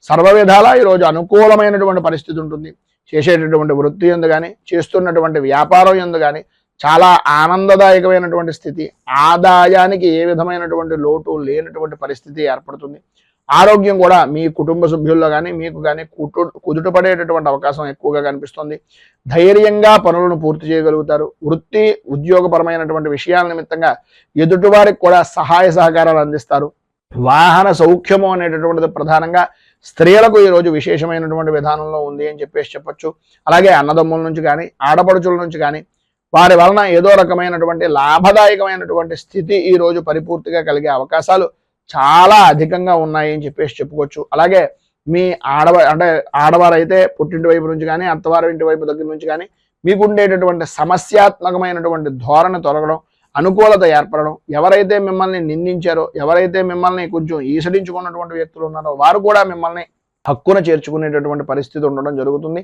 సర్వ విధాలా ఈరోజు అనుకూలమైనటువంటి పరిస్థితి ఉంటుంది. చేసేటటువంటి వృత్తి యందు కానీ, చేస్తున్నటువంటి వ్యాపారం యందు కానీ చాలా ఆనందదాయకమైనటువంటి స్థితి, ఆదాయానికి ఏ విధమైనటువంటి లోటు లేనటువంటి పరిస్థితి ఏర్పడుతుంది. ఆరోగ్యం కూడా మీ కుటుంబ సభ్యుల్లో కానీ మీకు కానీ కుదుటపడేటటువంటి అవకాశం ఎక్కువగా కనిపిస్తుంది. ధైర్యంగా పనులను పూర్తి చేయగలుగుతారు. వృత్తి ఉద్యోగపరమైనటువంటి విషయాల నిమిత్తంగా ఎదుటివారికి కూడా సహాయ సహకారాలు అందిస్తారు. వాహన సౌఖ్యము అనేటటువంటిది ప్రధానంగా స్త్రీలకు ఈరోజు విశేషమైనటువంటి విధానంలో ఉంది అని చెప్పొచ్చు. అలాగే అన్నదమ్ముల నుంచి కానీ, ఆడపడుచుల నుంచి కానీ వారి వలన ఏదో రకమైనటువంటి లాభదాయకమైనటువంటి స్థితి ఈరోజు పరిపూర్తిగా కలిగే అవకాశాలు చాలా అధికంగా ఉన్నాయి అని చెప్పుకోవచ్చు. అలాగే మీ ఆడవారు అయితే పుట్టింటి వైపు నుంచి కానీ, అత్తవారి ఇంటి వైపు దగ్గర నుంచి కానీ మీకు ఉండేటటువంటి సమస్యాత్మకమైనటువంటి ధోరణి తొలగడం, అనుకూలత ఏర్పడడం, ఎవరైతే మిమ్మల్ని నిందించారో, ఎవరైతే మిమ్మల్ని కొంచెం ఈసడించుకున్నటువంటి వ్యక్తులు ఉన్నారో వారు కూడా మిమ్మల్ని హక్కున చేర్చుకునేటటువంటి పరిస్థితి ఉండడం జరుగుతుంది.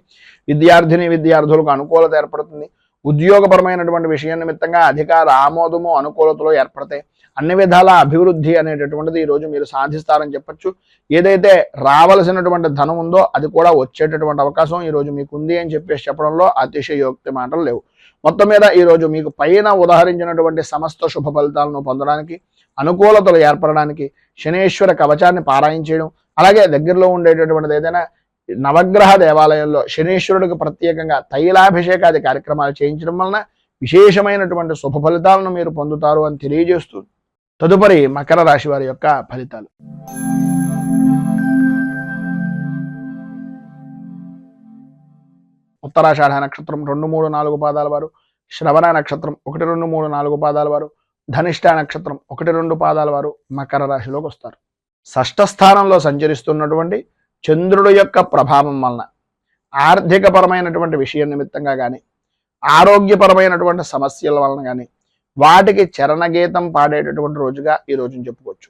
విద్యార్థులకు అనుకూలత ఏర్పడుతుంది. ఉద్యోగపరమైనటువంటి విషయం నిమిత్తంగా అధికార ఆమోదము అనుకూలతలో ఏర్పడతాయి. అన్ని విధాల అభివృద్ధి అనేటటువంటిది ఈరోజు మీరు సాధిస్తారని చెప్పొచ్చు. ఏదైతే రావలసినటువంటి ధనం ఉందో అది కూడా వచ్చేటటువంటి అవకాశం ఈరోజు మీకు ఉంది అని చెప్పడంలో అతిశయోక్తి మాటలు లేవు. మొత్తం మీద ఈరోజు మీకు పైన ఉదాహరించినటువంటి సమస్త శుభ ఫలితాలను పొందడానికి, అనుకూలతలు ఏర్పడడానికి శనేశ్వర కవచాన్ని పారాయణ చేయడం, అలాగే దగ్గరలో ఉండేటటువంటిది ఏదైనా నవగ్రహ దేవాలయంలో శనీశ్వరుడికి ప్రత్యేకంగా తైలాభిషేకాది కార్యక్రమాలు చేయించడం వలన విశేషమైనటువంటి శుభ ఫలితాలను మీరు పొందుతారు అని తెలియజేస్తూ తదుపరి మకర రాశి వారి యొక్క ఫలితాలు. ఉత్తరాషాఢ నక్షత్రం 2, 3, 4 పాదాల వారు, శ్రవణ నక్షత్రం 1, 2, 3, 4 పాదాల వారు, ధనిష్ట నక్షత్రం 1, 2 పాదాల వారు మకర రాశిలోకి వస్తారు. షష్ఠ స్థానంలో సంచరిస్తున్నటువంటి చంద్రుడు యొక్క ప్రభావం వలన ఆర్థికపరమైనటువంటి విషయం నిమిత్తంగా కానీ, ఆరోగ్యపరమైనటువంటి సమస్యల వలన కానీ వాటికి చరణగీతం పాడేటటువంటి రోజుగా ఈ రోజును చెప్పుకోవచ్చు.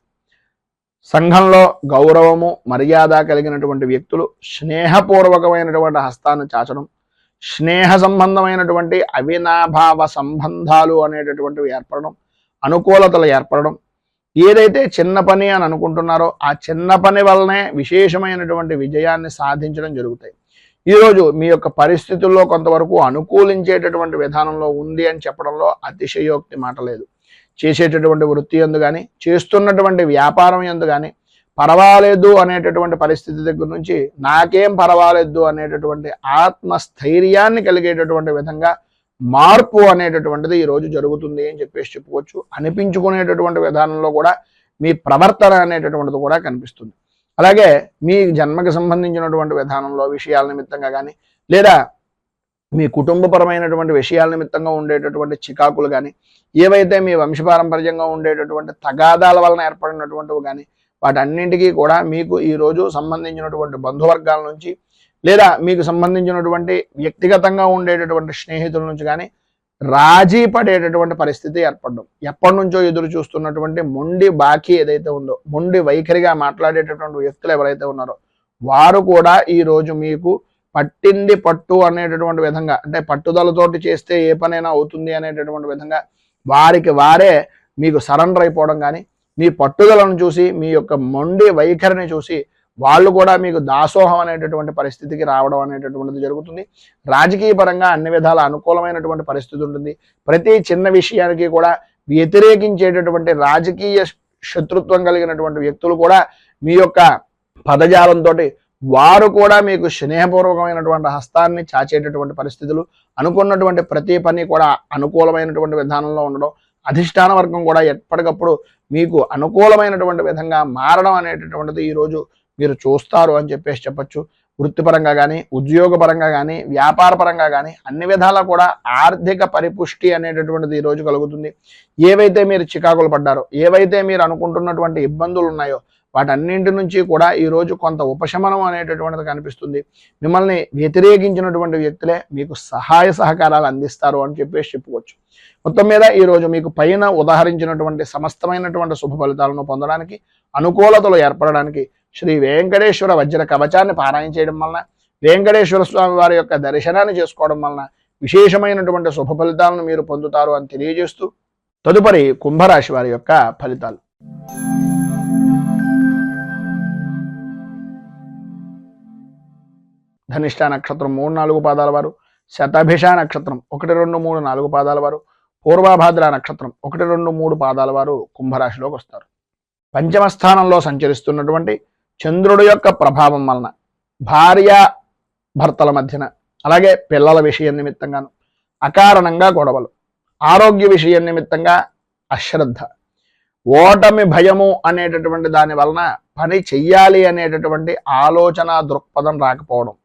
సంఘంలో గౌరవము మర్యాద కలిగినటువంటి వ్యక్తులు స్నేహపూర్వకమైనటువంటి హస్తాన్ని చాచడం, స్నేహ సంబంధమైనటువంటి అవినాభావ సంబంధాలు అనేటటువంటివి ఏర్పడడం, అనుకూలతలు ఏర్పడడం, ఏదైతే చిన్న పని అని అనుకుంటున్నారో ఆ చిన్న పని వల్లనే విశేషమైనటువంటి విజయాన్ని సాధించడం జరుగుతాయి. ఈరోజు మీ యొక్క పరిస్థితుల్లో కొంతవరకు అనుకూలించేటటువంటి విధానంలో ఉంది అని చెప్పడంలో అతిశయోక్తి మాట లేదు. చేసేటటువంటి వృత్తి యందు కానీ, చేస్తున్నటువంటి వ్యాపారం యందు కానీ పర్వాలేదు అనేటటువంటి పరిస్థితి దగ్గర నుంచి నాకేం పర్వాలేదు అనేటటువంటి ఆత్మస్థైర్యాన్ని కలిగేటటువంటి విధంగా మార్పు అనేటటువంటిది ఈరోజు జరుగుతుంది అని చెప్పుకోవచ్చు. అనిపించుకునేటటువంటి విధానంలో కూడా మీ ప్రవర్తన అనేటటువంటిది కూడా కనిపిస్తుంది. అలాగే మీ జన్మకి సంబంధించినటువంటి విధానంలో విషయాల నిమిత్తంగా కానీ, లేదా మీ కుటుంబపరమైనటువంటి విషయాల నిమిత్తంగా ఉండేటటువంటి చికాకులు కానీ, ఏవైతే మీ వంశపారంపర్యంగా ఉండేటటువంటి తగాదాల వలన ఏర్పడినటువంటివి కానీ వాటన్నింటికీ కూడా మీకు ఈరోజు సంబంధించినటువంటి బంధువర్గాల నుంచి, లేదా మీకు సంబంధించినటువంటి వ్యక్తిగతంగా ఉండేటటువంటి స్నేహితుల నుంచి కానీ రాజీ పడేటటువంటి పరిస్థితి ఏర్పడడం, ఎప్పటి నుంచో ఎదురు చూస్తున్నటువంటి మొండి బాకీ ఏదైతే ఉందో, మొండి వైఖరిగా మాట్లాడేటటువంటి వ్యక్తులు ఎవరైతే ఉన్నారో వారు కూడా ఈరోజు మీకు పట్టింది పట్టు అనేటటువంటి విధంగా, అంటే పట్టుదలతోటి చేస్తే ఏ పనైనా అవుతుంది అనేటటువంటి విధంగా వారికి వారే మీకు సరెండర్ అయిపోవడం కానీ, మీ పట్టుదలను చూసి, మీ యొక్క మొండి వైఖరిని చూసి వాళ్ళు కూడా మీకు దాసోహం అనేటటువంటి పరిస్థితికి రావడం అనేటటువంటిది జరుగుతుంది. రాజకీయ పరంగా అన్ని విధాల అనుకూలమైనటువంటి పరిస్థితి ఉంటుంది. ప్రతి చిన్న విషయానికి కూడా వ్యతిరేకించేటటువంటి రాజకీయ శత్రుత్వం కలిగినటువంటి వ్యక్తులు కూడా మీ యొక్క పదజాలంతో వారు కూడా మీకు స్నేహపూర్వకమైనటువంటి హస్తాన్ని చాచేటటువంటి పరిస్థితులు, అనుకున్నటువంటి ప్రతి పని కూడా అనుకూలమైనటువంటి విధానంలో ఉండడం, అధిష్టాన వర్గం కూడా ఎప్పటికప్పుడు మీకు అనుకూలమైనటువంటి విధంగా మారడం అనేటటువంటిది ఈరోజు మీరు చూస్తారు అని చెప్పొచ్చు. వృత్తిపరంగా కానీ, ఉద్యోగపరంగా కానీ, వ్యాపార పరంగా కానీ అన్ని విధాలా కూడా ఆర్థిక పరిపుష్టి అనేటటువంటిది ఈరోజు కలుగుతుంది. ఏవైతే మీరు చికాకులు పడ్డారో, ఏవైతే మీరు అనుకుంటున్నటువంటి ఇబ్బందులు ఉన్నాయో వాటన్నింటి నుంచి కూడా ఈరోజు కొంత ఉపశమనం అనేటటువంటిది కనిపిస్తుంది. మిమ్మల్ని వ్యతిరేకించినటువంటి వ్యక్తులే మీకు సహాయ సహకారాలు అందిస్తారు అని చెప్పేసి చెప్పుకోవచ్చు. మొత్తం మీద ఈరోజు మీకు పైన ఉదాహరించినటువంటి సమస్తమైనటువంటి శుభ ఫలితాలను పొందడానికి, అనుకూలతలు ఏర్పడడానికి శ్రీ వెంకటేశ్వర వజ్ర కవచాన్ని పారాయణ చేయడం వలన, వెంకటేశ్వర స్వామి వారి యొక్క దర్శనాన్ని చేసుకోవడం వలన విశేషమైనటువంటి శుభ ఫలితాలను మీరు పొందుతారు అని తెలియజేస్తూ, తదుపరి కుంభరాశి వారి యొక్క ఫలితాలు. ధనిష్ట నక్షత్రం 3-4 పాదాల వారు, శతభిష నక్షత్రం 1, 2, 3, 4 పాదాల వారు, పూర్వభాద్ర నక్షత్రం 1, 2, 3 పాదాల వారు కుంభరాశిలోకి వస్తారు. పంచమ స్థానంలో సంచరిస్తున్నటువంటి చంద్రుడి యొక్క ప్రభావం వలన భార్య భర్తల మధ్యన, అలాగే పిల్లల విషయం నిమిత్తంగాను అకారణంగా గొడవలు, ఆరోగ్య విషయం నిమిత్తంగా అశ్రద్ధ, ఓటమి భయము అనేటటువంటి దాని వలన పని చెయ్యాలి అనేటటువంటి ఆలోచన దృక్పథం రాకపోవడం,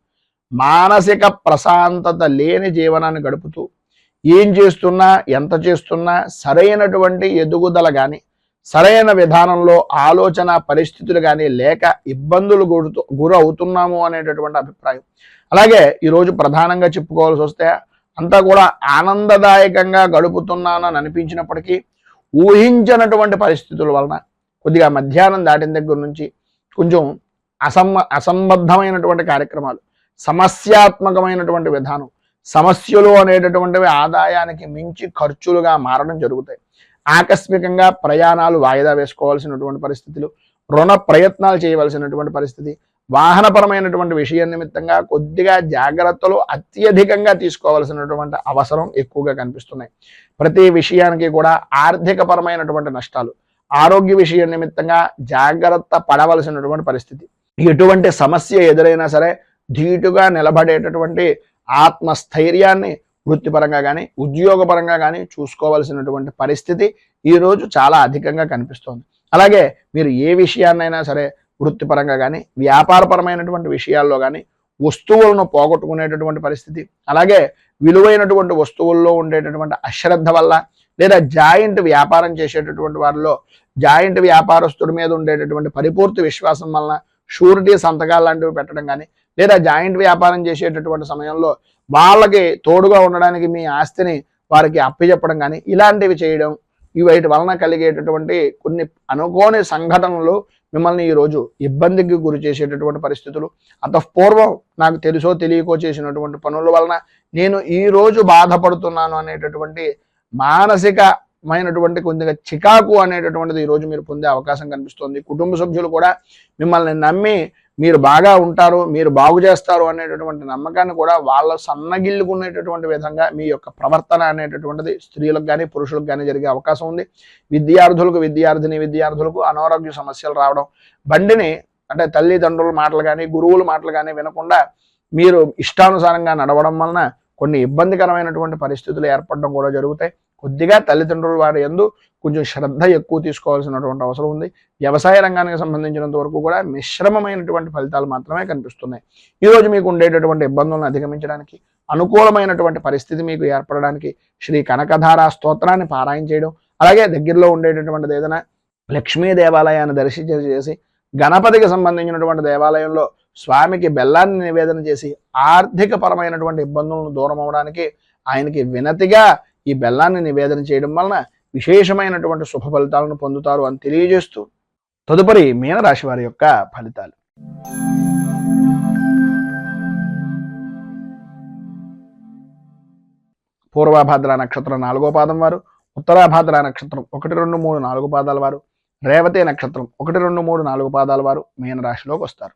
మానసిక ప్రశాంతత లేని జీవనాన్ని గడుపుతూ ఏం చేస్తున్నా ఎంత చేస్తున్నా సరైనటువంటి ఎదుగుదల కానీ, సరైన విధానంలో ఆలోచన పరిస్థితులు కానీ లేక ఇబ్బందులు గురి అవుతున్నాము అనేటటువంటి అభిప్రాయం. అలాగే ఈరోజు ప్రధానంగా చెప్పుకోవాల్సి వస్తే అంతా కూడా ఆనందదాయకంగా గడుపుతున్నానని అనిపించినప్పటికీ ఊహించినటువంటి పరిస్థితుల వలన కొద్దిగా మధ్యాహ్నం దాటిన దగ్గర నుంచి కొంచెం అసంబద్ధమైనటువంటి కార్యక్రమాలు, సమస్యాత్మకమైనటువంటి విధానం, సమస్యలు అనేటటువంటివి ఆదాయానికి మించి ఖర్చులుగా మారడం జరుగుతాయి. ఆకస్మికంగా ప్రయాణాలు వాయిదా వేసుకోవాల్సినటువంటి పరిస్థితులు, రుణ ప్రయత్నాలు చేయవలసినటువంటి పరిస్థితి, వాహనపరమైనటువంటి విషయం నిమిత్తంగా కొద్దిగా జాగ్రత్తలు అత్యధికంగా తీసుకోవాల్సినటువంటి అవసరం ఎక్కువగా కనిపిస్తున్నాయి. ప్రతి విషయానికి కూడా ఆర్థిక పరమైనటువంటి నష్టాలు, ఆరోగ్య విషయం నిమిత్తంగా జాగ్రత్త పడవలసినటువంటి పరిస్థితి. ఎటువంటి సమస్య ఎదురైనా సరే ధీటుగా నిలబడేటటువంటి ఆత్మస్థైర్యాన్ని వృత్తిపరంగా కానీ ఉద్యోగపరంగా కానీ చూసుకోవాల్సినటువంటి పరిస్థితి ఈరోజు చాలా అధికంగా కనిపిస్తోంది. అలాగే మీరు ఏ విషయాన్నైనా సరే వృత్తిపరంగా కానీ వ్యాపారపరమైనటువంటి విషయాల్లో కానీ వస్తువులను పోగొట్టుకునేటటువంటి పరిస్థితి, అలాగే విలువైనటువంటి వస్తువుల్లో ఉండేటటువంటి అశ్రద్ధ వల్ల, లేదా జాయింట్ వ్యాపారం చేసేటటువంటి వారిలో జాయింట్ వ్యాపారస్తుడి మీద ఉండేటటువంటి పరిపూర్తి విశ్వాసం వలన షూరిటీ సంతకాలు లాంటివి పెట్టడం కానీ, లేదా జాయింట్ వ్యాపారం చేసేటటువంటి సమయంలో వాళ్ళకి తోడుగా ఉండడానికి మీ ఆస్తిని వారికి అప్పచెప్పడం కానీ ఇలాంటివి చేయడం, వీటి వలన కలిగేటటువంటి కొన్ని అనుకోని సంఘటనలు మిమ్మల్ని ఈరోజు ఇబ్బందికి గురి చేసేటటువంటి పరిస్థితులు, అంతఃపూర్వం నాకు తెలుసో తెలియకో చేసినటువంటి పనుల వలన నేను ఈరోజు బాధపడుతున్నాను అనేటటువంటి మానసికమైనటువంటి కొద్దిగా చికాకు అనేటటువంటిది ఈరోజు మీరు పొందే అవకాశం కనిపిస్తుంది. కుటుంబ సభ్యులు కూడా మిమ్మల్ని నమ్మి మీరు బాగా ఉంటారు, మీరు బాగు చేస్తారు అనేటటువంటి నమ్మకాన్ని కూడా వాళ్ళ సన్నగిల్లుకునేటటువంటి విధంగా మీ యొక్క ప్రవర్తన అనేటటువంటిది స్త్రీలకు కానీ పురుషులకు కానీ జరిగే అవకాశం ఉంది. విద్యార్థులకు అనారోగ్య సమస్యలు రావడం, బండిని అంటే తల్లిదండ్రుల మాటలు కానీ గురువుల మాటలు కానీ వినకుండా మీరు ఇష్టానుసారంగా నడవడం వలన కొన్ని ఇబ్బందికరమైనటువంటి పరిస్థితులు ఏర్పడడం కూడా జరుగుతాయి. కొద్దిగా తల్లిదండ్రుల వారి యందు కొంచెం శ్రద్ధ ఎక్కువ తీసుకోవాల్సినటువంటి అవసరం ఉంది. వ్యవసాయ రంగానికి సంబంధించినంత వరకు కూడా మిశ్రమమైనటువంటి ఫలితాలు మాత్రమే కనిపిస్తున్నాయి. ఈరోజు మీకు ఉండేటటువంటి ఇబ్బందులను అధిగమించడానికి, అనుకూలమైనటువంటి పరిస్థితి మీకు ఏర్పడడానికి శ్రీ కనకధార స్తోత్రాన్ని పారాయణ చేయడం, అలాగే దగ్గరలో ఉండేటటువంటిది ఏదైనా లక్ష్మీ దేవాలయాన్ని దర్శించేసి గణపతికి సంబంధించినటువంటి దేవాలయంలో స్వామికి బెల్లాన్ని నివేదన చేసి ఆర్థిక పరమైనటువంటి ఇబ్బందులను దూరం అవడానికి ఆయనకి వినతిగా ఈ బెల్లాన్ని నివేదన చేయడం వలన విశేషమైనటువంటి శుభ ఫలితాలను పొందుతారు అని తెలియజేస్తూ, తదుపరి మీనరాశి వారి యొక్క ఫలితాలు. పూర్వభాద్ర నక్షత్రం 4వ పాదం వారు, ఉత్తరాభాద్ర నక్షత్రం 1, 2, 3, 4 పాదాల వారు, రేవతి నక్షత్రం 1, 2, 3, 4 పాదాల వారు మీనరాశిలోకి వస్తారు.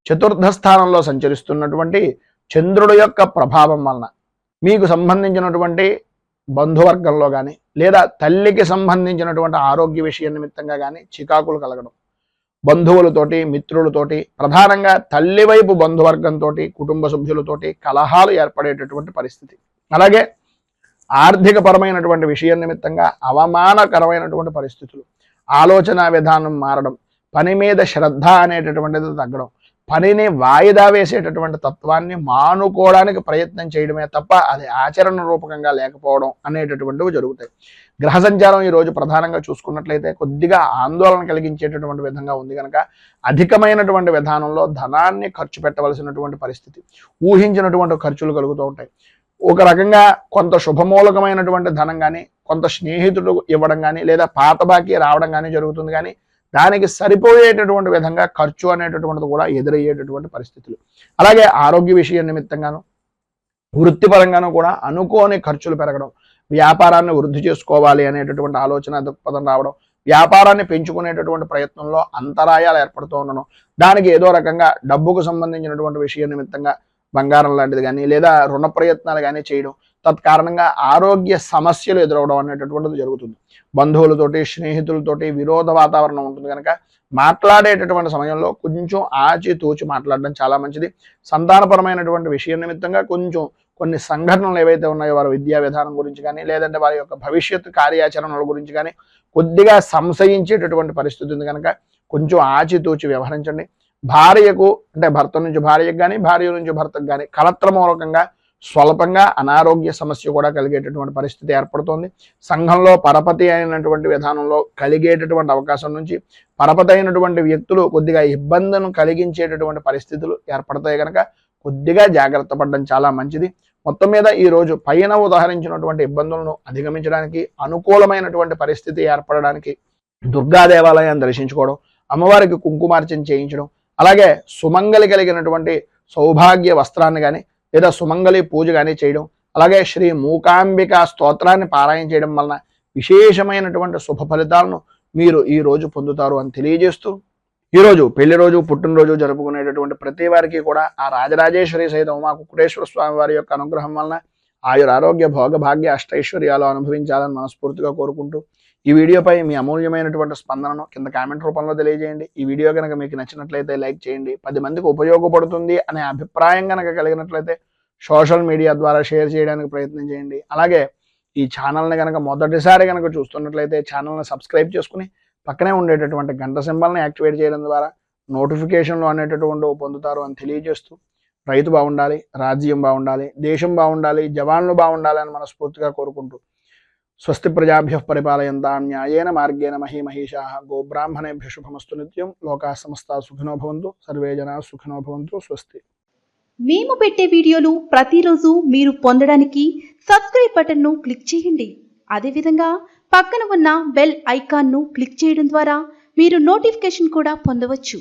చతుర్థ స్థానంలో సంచరిస్తున్నటువంటి చంద్రుడి యొక్క ప్రభావం వలన మీకు సంబంధించినటువంటి బంధువర్గంలో కానీ, లేదా తల్లికి సంబంధించినటువంటి ఆరోగ్య విషయం నిమిత్తంగా కానీ చికాకులు కలగడం, బంధువులతోటి మిత్రులతోటి ప్రధానంగా తల్లి వైపు బంధువర్గంతో కుటుంబ సభ్యులతోటి కలహాలు ఏర్పడేటటువంటి పరిస్థితి, అలాగే ఆర్థిక పరమైనటువంటి విషయం నిమిత్తంగా అవమానకరమైనటువంటి పరిస్థితులు, ఆలోచన విధానం మారడం, పని మీద శ్రద్ధ అనేటటువంటిది తగ్గడం, పనిని వాయిదా వేసేటటువంటి తత్వాన్ని మానుకోవడానికి ప్రయత్నం చేయడమే తప్ప అది ఆచరణ రూపకంగా లేకపోవడం అనేటటువంటివి జరుగుతాయి. గ్రహ సంచారం ఈ రోజు ప్రధానంగా చూసుకున్నట్లయితే కొద్దిగా ఆందోళన కలిగించేటటువంటి విధంగా ఉంది కనుక అధికమైనటువంటి విధానంలో ధనాన్ని ఖర్చు పెట్టవలసినటువంటి పరిస్థితి, ఊహించినటువంటి ఖర్చులు కలుగుతూ ఉంటాయి. ఒక రకంగా కొంత శుభమూలకమైనటువంటి ధనం కానీ, కొంత స్నేహితుడు ఇవ్వడం కానీ, లేదా పాత బాకీ రావడం కానీ జరుగుతుంది. కానీ దానికి సరిపోయేటటువంటి విధంగా ఖర్చు అనేటటువంటిది కూడా ఎదురయ్యేటటువంటి పరిస్థితులు. అలాగే ఆరోగ్య విషయం నిమిత్తంగాను, వృత్తిపరంగాను కూడా అనుకోని ఖర్చులు పెరగడం, వ్యాపారాన్ని వృద్ధి చేసుకోవాలి అనేటటువంటి ఆలోచన దృక్పథం రావడం, వ్యాపారాన్ని పెంచుకునేటటువంటి ప్రయత్నంలో అంతరాయాలు ఏర్పడుతూ ఉండడం, దానికి ఏదో రకంగా డబ్బుకు సంబంధించినటువంటి విషయం నిమిత్తంగా బంగారం లాంటిది కానీ, లేదా రుణ ప్రయత్నాలు కానీ చేయడం, తత్కారణంగా ఆరోగ్య సమస్యలు ఎదురవడం అనేటటువంటిది జరుగుతుంది. బంధువులతోటి, స్నేహితులతోటి విరోధ వాతావరణం ఉంటుంది కనుక మాట్లాడేటటువంటి సమయంలో కొంచెం ఆచితూచి మాట్లాడడం చాలా మంచిది. సంతానపరమైనటువంటి విషయం నిమిత్తంగా కొంచెం కొన్ని సంఘటనలు ఏవైతే ఉన్నాయో వారి విద్యా విధానం గురించి కానీ, లేదంటే వారి యొక్క భవిష్యత్తు కార్యాచరణల గురించి కానీ కొద్దిగా సంశయించేటటువంటి పరిస్థితి ఉంది కనుక కొంచెం ఆచితూచి వ్యవహరించండి. భార్యకు అంటే భర్త నుంచి భార్యకు కానీ, భార్య నుంచి భర్తకు కానీ కలత్రమూలకంగా స్వల్పంగా అనారోగ్య సమస్య కూడా కలిగేటటువంటి పరిస్థితి ఏర్పడుతోంది. సంఘంలో పరపతి అయినటువంటి విధానంలో కలిగేటటువంటి అవకాశం నుంచి పరపతి అయినటువంటి వ్యక్తులు కొద్దిగా ఇబ్బందులను కలిగించేటటువంటి పరిస్థితులు ఏర్పడతాయి కనుక కొద్దిగా జాగ్రత్త పడడం చాలా మంచిది. మొత్తం మీద ఈ రోజు పైన ఉదాహరించినటువంటి ఇబ్బందులను అధిగమించడానికి, అనుకూలమైనటువంటి పరిస్థితి ఏర్పడడానికి దుర్గా దేవాలయాన్ని దర్శించుకోవడం, అమ్మవారికి కుంకుమార్చన చేయించడం, అలాగే సుమంగలి కలిగినటువంటి సౌభాగ్య వస్త్రాన్ని కానీ, లేదా సుమంగళి పూజ కానీ చేయడం, అలాగే శ్రీ మూకాంబిక స్తోత్రాన్ని పారాయణ చేయడం వలన విశేషమైనటువంటి శుభ ఫలితాలను మీరు ఈ రోజు పొందుతారు అని తెలియజేస్తూ, ఈరోజు పెళ్లి రోజు, పుట్టినరోజు జరుపుకునేటటువంటి ప్రతి వారికి కూడా ఆ రాజరాజేశ్వరి సహిత ఉమా కుక్కుటేశ్వర స్వామి వారి యొక్క అనుగ్రహం వలన ఆయుర ఆరోగ్య భోగ భాగ్య అష్టైశ్వర్యాలు అనుభవించాలని మనస్ఫూర్తిగా కోరుకుంటూ, ఈ వీడియోపై మీ అమూల్యమైనటువంటి స్పందనను కింద కామెంట్ రూపంలో తెలియజేయండి. ఈ వీడియో కనుక మీకు నచ్చినట్లయితే లైక్ చేయండి. 10 మందికి ఉపయోగపడుతుంది అనే అభిప్రాయం కనుక కలిగినట్లయితే సోషల్ మీడియా ద్వారా షేర్ చేయడానికి ప్రయత్నం చేయండి. అలాగే ఈ ఛానల్ని కనుక మొదటిసారి కనుక చూస్తున్నట్లయితే ఛానల్ని సబ్స్క్రైబ్ చేసుకుని పక్కనే ఉండేటటువంటి గంట సింబల్ని యాక్టివేట్ చేయడం ద్వారా నోటిఫికేషన్లు అనేటటువంటి పొందుతారు అని తెలియజేస్తూ, రైతు బాగుండాలి, రాజ్యం బాగుండాలి, దేశం బాగుండాలి, జవాన్లు బాగుండాలి అని మనస్ఫూర్తిగా కోరుకుంటూ, స్వస్తి ప్రజాభ్య పరిపాలయంతాం న్యాయేన మార్గేణ మహీమహీషాః గోబ్రాహ్మణేభ్యః శుభమస్తు నిత్యం. లోకాః సమస్తాః సుఖినో భవంతు, సర్వే జనాః సుఖినో భవంతు. స్వస్తి. మేము పెట్టే వీడియోలు ప్రతిరోజు మీరు పొందడానికి సబ్స్క్రైబ్ బటన్ను క్లిక్ చేయండి. అదేవిధంగా పక్కన ఉన్న బెల్ ఐకాన్ను క్లిక్ చేయడం ద్వారా మీరు నోటిఫికేషన్ కూడా పొందవచ్చు.